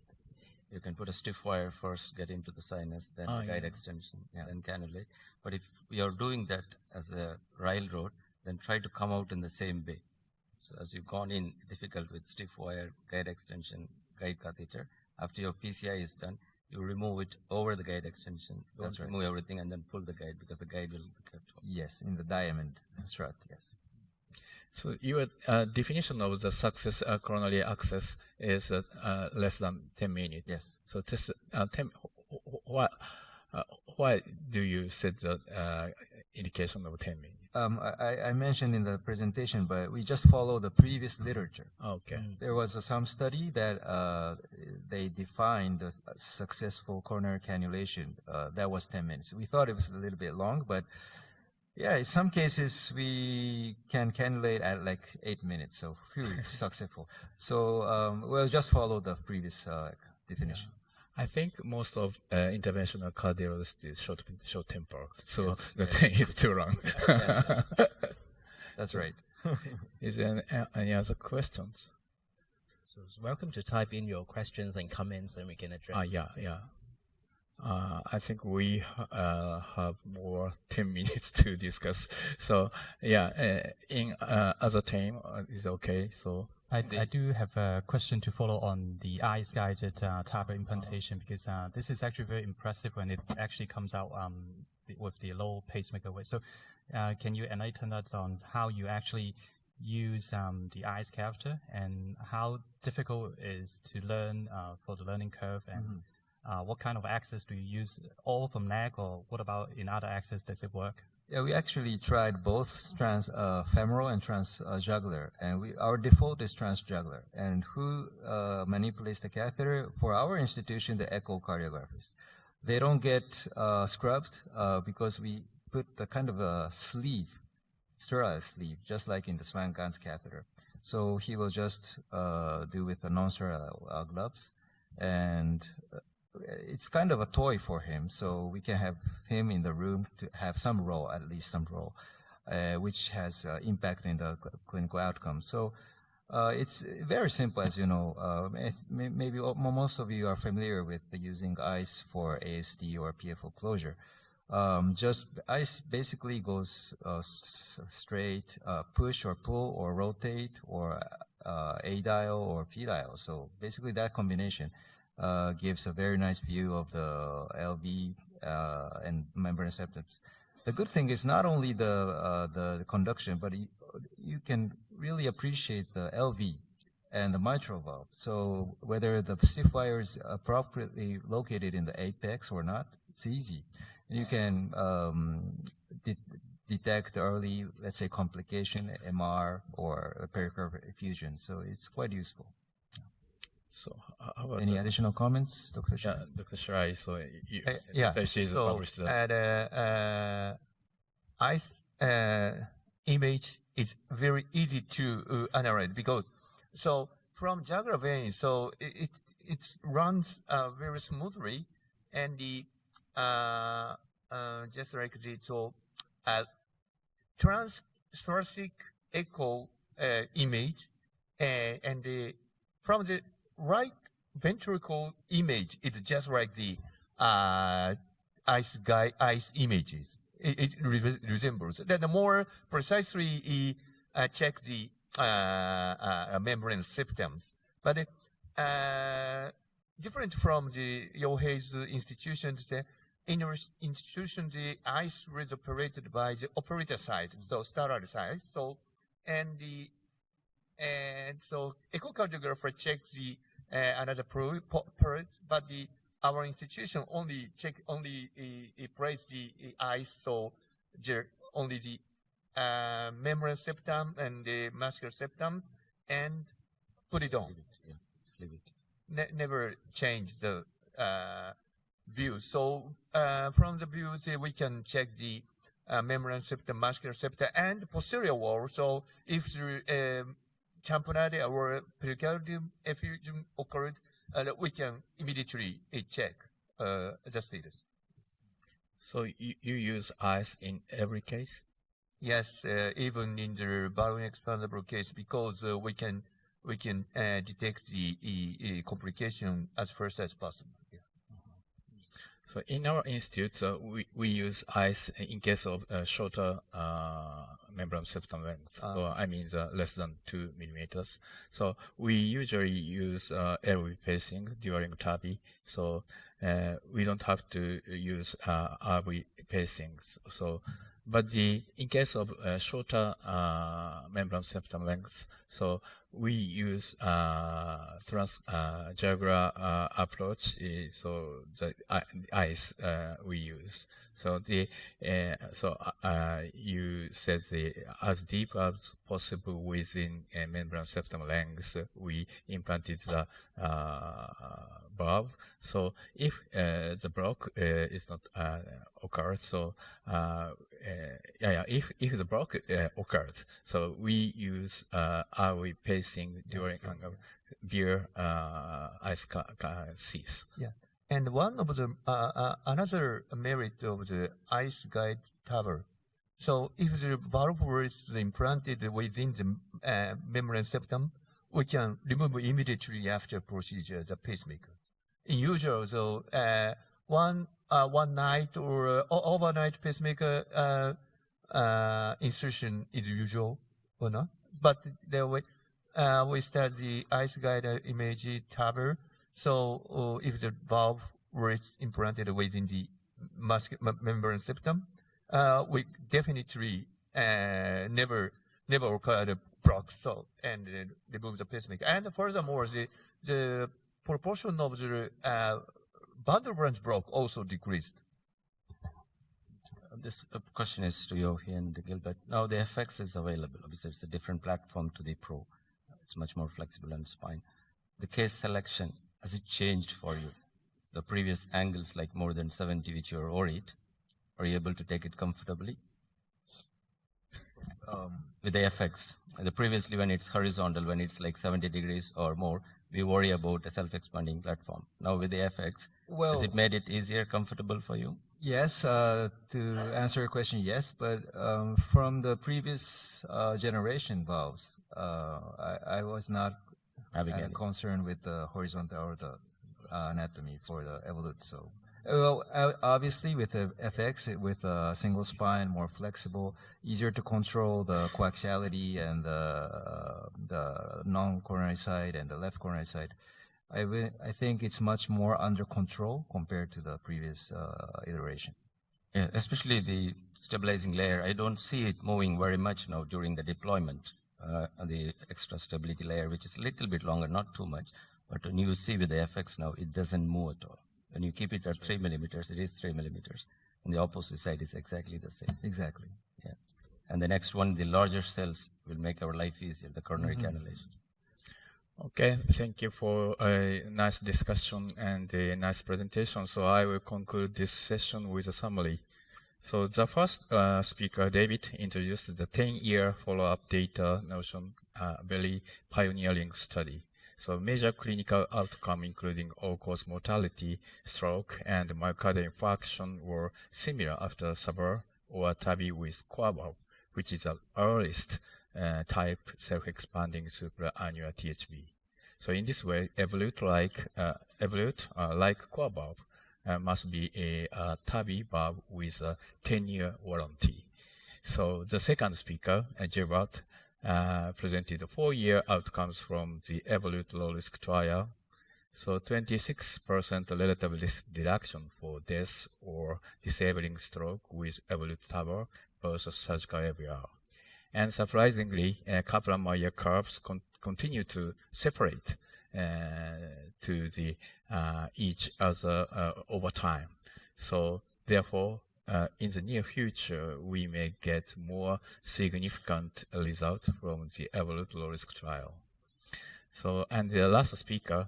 you can put a stiff wire first, get into the sinus, then guide extension, then cannulate. But if you're doing that as a railroad, then try to come out in the same way. So as you've gone in difficult with stiff wire, guide extension, guide catheter, after your PCI is done, you remove it over the guide extension. Don't remove everything and then pull the guide because the guide will be kept off. Yes, in the diamond strut, yes. So your definition of the success coronary access is less than 10 minutes. Yes. So this, why do you set the indication of 10 minutes? I mentioned in the presentation, but we just follow the previous literature. Okay. There was some study that they defined the successful coronary cannulation. That was 10 minutes. We thought it was a little bit long, but yeah, in some cases we can cannulate at like 8 minutes, so it's successful. So we'll just follow the previous definition. I think most of interventional cardiologists is short temper, so the 10 is too long. Yes. That's right. Is there any other questions? So welcome to type in your questions and comments, and we can address. Yeah. I think we have more 10 minutes to discuss. So in other time is okay. So I do have a question to follow on the ICE-guided TAVR implantation, because this is actually very impressive when it actually comes out with the low pacemaker weight. So can you enlighten us on how you actually use the ICE catheter and how difficult it is to learn for the learning curve, and what kind of access do you use? All from neck, or what about in other access? Does it work? Yeah, we actually tried both femoral and transjugular, and our default is transjugular. And who manipulates the catheter? For our institution, the echocardiographers. They don't get scrubbed because we put the kind of a sleeve, sterile sleeve, just like in the Swan-Ganz catheter. So he will just do with the non-sterile gloves, and it's kind of a toy for him, so we can have him in the room to have some role, at least some role, which has impact in the clinical outcome. So it's very simple, as you know. Maybe most of you are familiar with using ICE for ASD or PFO closure. Just ice basically goes straight, push or pull or rotate or A dial or P dial. So basically that combination gives a very nice view of the LV and membrane septums. The good thing is not only the conduction, but you can really appreciate the LV and the mitral valve. So whether the stiff wire is appropriately located in the apex or not, it's easy. And you can detect early, let's say, complication, MR or pericardial effusion. So it's quite useful. So how about Any additional comments, Dr. Shah? Yeah, Dr. Shirai, so you, Yeah. she's So published ICE image is very easy to analyze because so from jugular vein, so it runs very smoothly, and the just like the transthoracic echo image, and from the right ventricle image, it's just like the ICE images. It resembles. Then the more precisely check the membrane septums, but different from the Yohei's institutions, in your institution, the ICE is operated by the operator side, so standard side. So so echocardiographer checks the another part, but our institution only place the ICE, so only the membrane septum and the muscular septums, and put it on. Never change the view. So from the views, we can check the membrane septum, muscular septum, and posterior wall. So if the tamponade or pericardium effusion occurred, we can immediately check the status. So you use ICE in every case? Yes, even in the balloon expandable case, because we can detect the complication as first as possible. Yeah. So in our institute, we use ICE in case of shorter membrane septum length. So I mean less than 2 millimeters. So we usually use LV pacing during TAVI. So we don't have to use RV pacing. So, but in case of shorter membrane septum length, so we use jugular approach. So the ICE we use. So you said as deep as possible within membrane septum length, we implanted the valve. So if the block is not occurred, so if the block occurred, so we use RV pacing during via ICE cease. Yeah. And one of the another merit of the ICE guide TAVR. So if the valve is implanted within the membrane septum, we can remove immediately after procedure the pacemaker. In usual, so one night or overnight pacemaker insertion is usual or not. But we start the ICE guide image TAVR. So if the valve was implanted within the membrane septum, we definitely never occur the block, so and remove the pacemaker. And furthermore, the proportion of the bundle branch block also decreased. This question is to Yohi and Gilbert. Now the FX is available. Obviously, it's a different platform to the Pro. It's much more flexible and it's fine. The case selection, has it changed for you? The previous angles, like more than 70, which you're worried, are you able to take it comfortably? With the FX. Previously, when it's horizontal, when it's like 70 degrees or more, we worry about a self-expanding platform. Now with the FX, has it made it easier, comfortable for you? Yes, to answer your question, yes. But from the previous generation valves, I was not concerned with the horizontal or the anatomy for the Evolut. So Well, obviously with the FX, with a single spine, more flexible, easier to control the coaxiality and the non-coronary side and the left coronary side. I think it's much more under control compared to the previous iteration. Yeah, especially the stabilizing layer. I don't see it moving very much now during the deployment. The extra stability layer, which is a little bit longer, not too much. But when you see with the FX now, it doesn't move at all. When you keep it at 3 millimeters, it is 3 millimeters. On the opposite side is exactly the same. Exactly. Yeah. And the next one, the larger cells will make our life easier, the coronary cannulation. Okay, thank you for a nice discussion and a nice presentation. So I will conclude this session with a summary. So the first speaker, David, introduced the 10-year follow-up data notion, very pioneering study. So major clinical outcome, including all-cause mortality, stroke, and myocardial infarction were similar after SAVR or TAVI with core valve, which is the earliest type self-expanding supraannular THV. So in this way, Evolut like core valve must be a TAVI valve with a 10-year warranty. So the second speaker, Gilbert, presented 4-year outcomes from the Evolut Low Risk trial. So 26% relative risk reduction for death or disabling stroke with Evolut TAVR versus surgical AVR. And surprisingly, Kaplan-Meier curves continue to separate to the each other over time. So therefore, in the near future, we may get more significant results from the Evolut Low Risk trial. So, and the last speaker,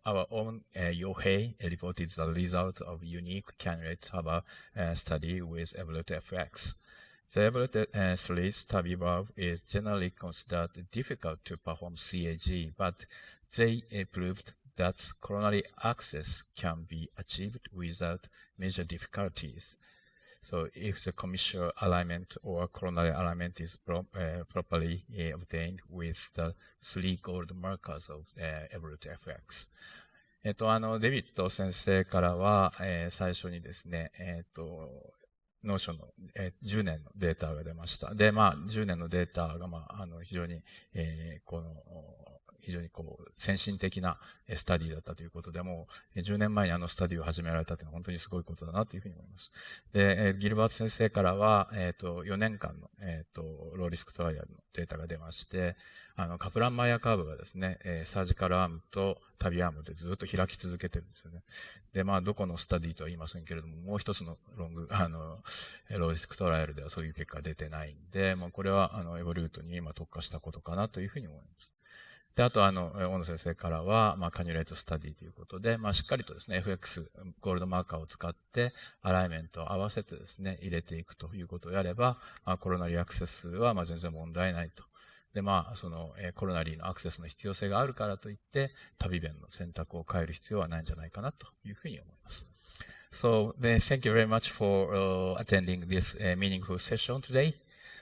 our own Yohei, reported the result of unique cannulate TAVR study with Evolut FX. The Evolut series TAVI valve is generally considered difficult to perform CAG, but they proved that coronary access can be achieved without major difficulties. So if the commissure alignment or coronary alignment is properly obtained with the 3 gold markers of Evolut FX. デビッド先生からは、最初にですね、ノーションの、10年のデータが出ました。で、10年のデータが、非常に、非常に先進的なスタディだったということで、もう10年前にスタディを始められたというのは本当にすごいことだなというふうに思います。で、ギルバート先生からは、4年間の、ローリスクトライアルのデータが出まして、カプランマイヤーカーブがですね、サージカルアームとタビアームでずっと開き続けてるんですよね。で、どこのスタディとは言いませんけれども、もう一つのローリスクトライアルではそういう結果が出てないんで、これはエボリュートに今特化したことかなというふうに思います。で、あと大野先生からは、カニュレートスタディということで、しっかりとですね、FX、ゴールドマーカーを使って、アライメントを合わせてですね、入れていくということをやれば、コロナリーアクセスは全然問題ないと。で、コロナリーのアクセスの必要性があるからといって、旅弁の選択を変える必要はないんじゃないかなというふうに思います。So, thank you very much for attending this meaningful session today.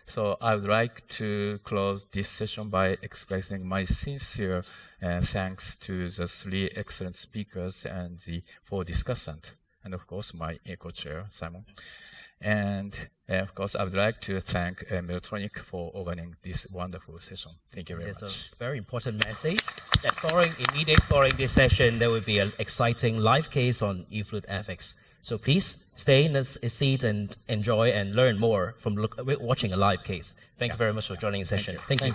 So I would like to close this session by expressing my sincere thanks to the 3 excellent speakers and the 4 discussants, and of course my co-chair, Simon. And of course, I would like to thank Medtronic for organizing this wonderful session. Thank you very much. There's a very important message that immediate following this session, there will be an exciting live case on Evolut FX. So please stay in a seat and enjoy and learn more from watching a live case. Thank you very much for joining the session. Thank you.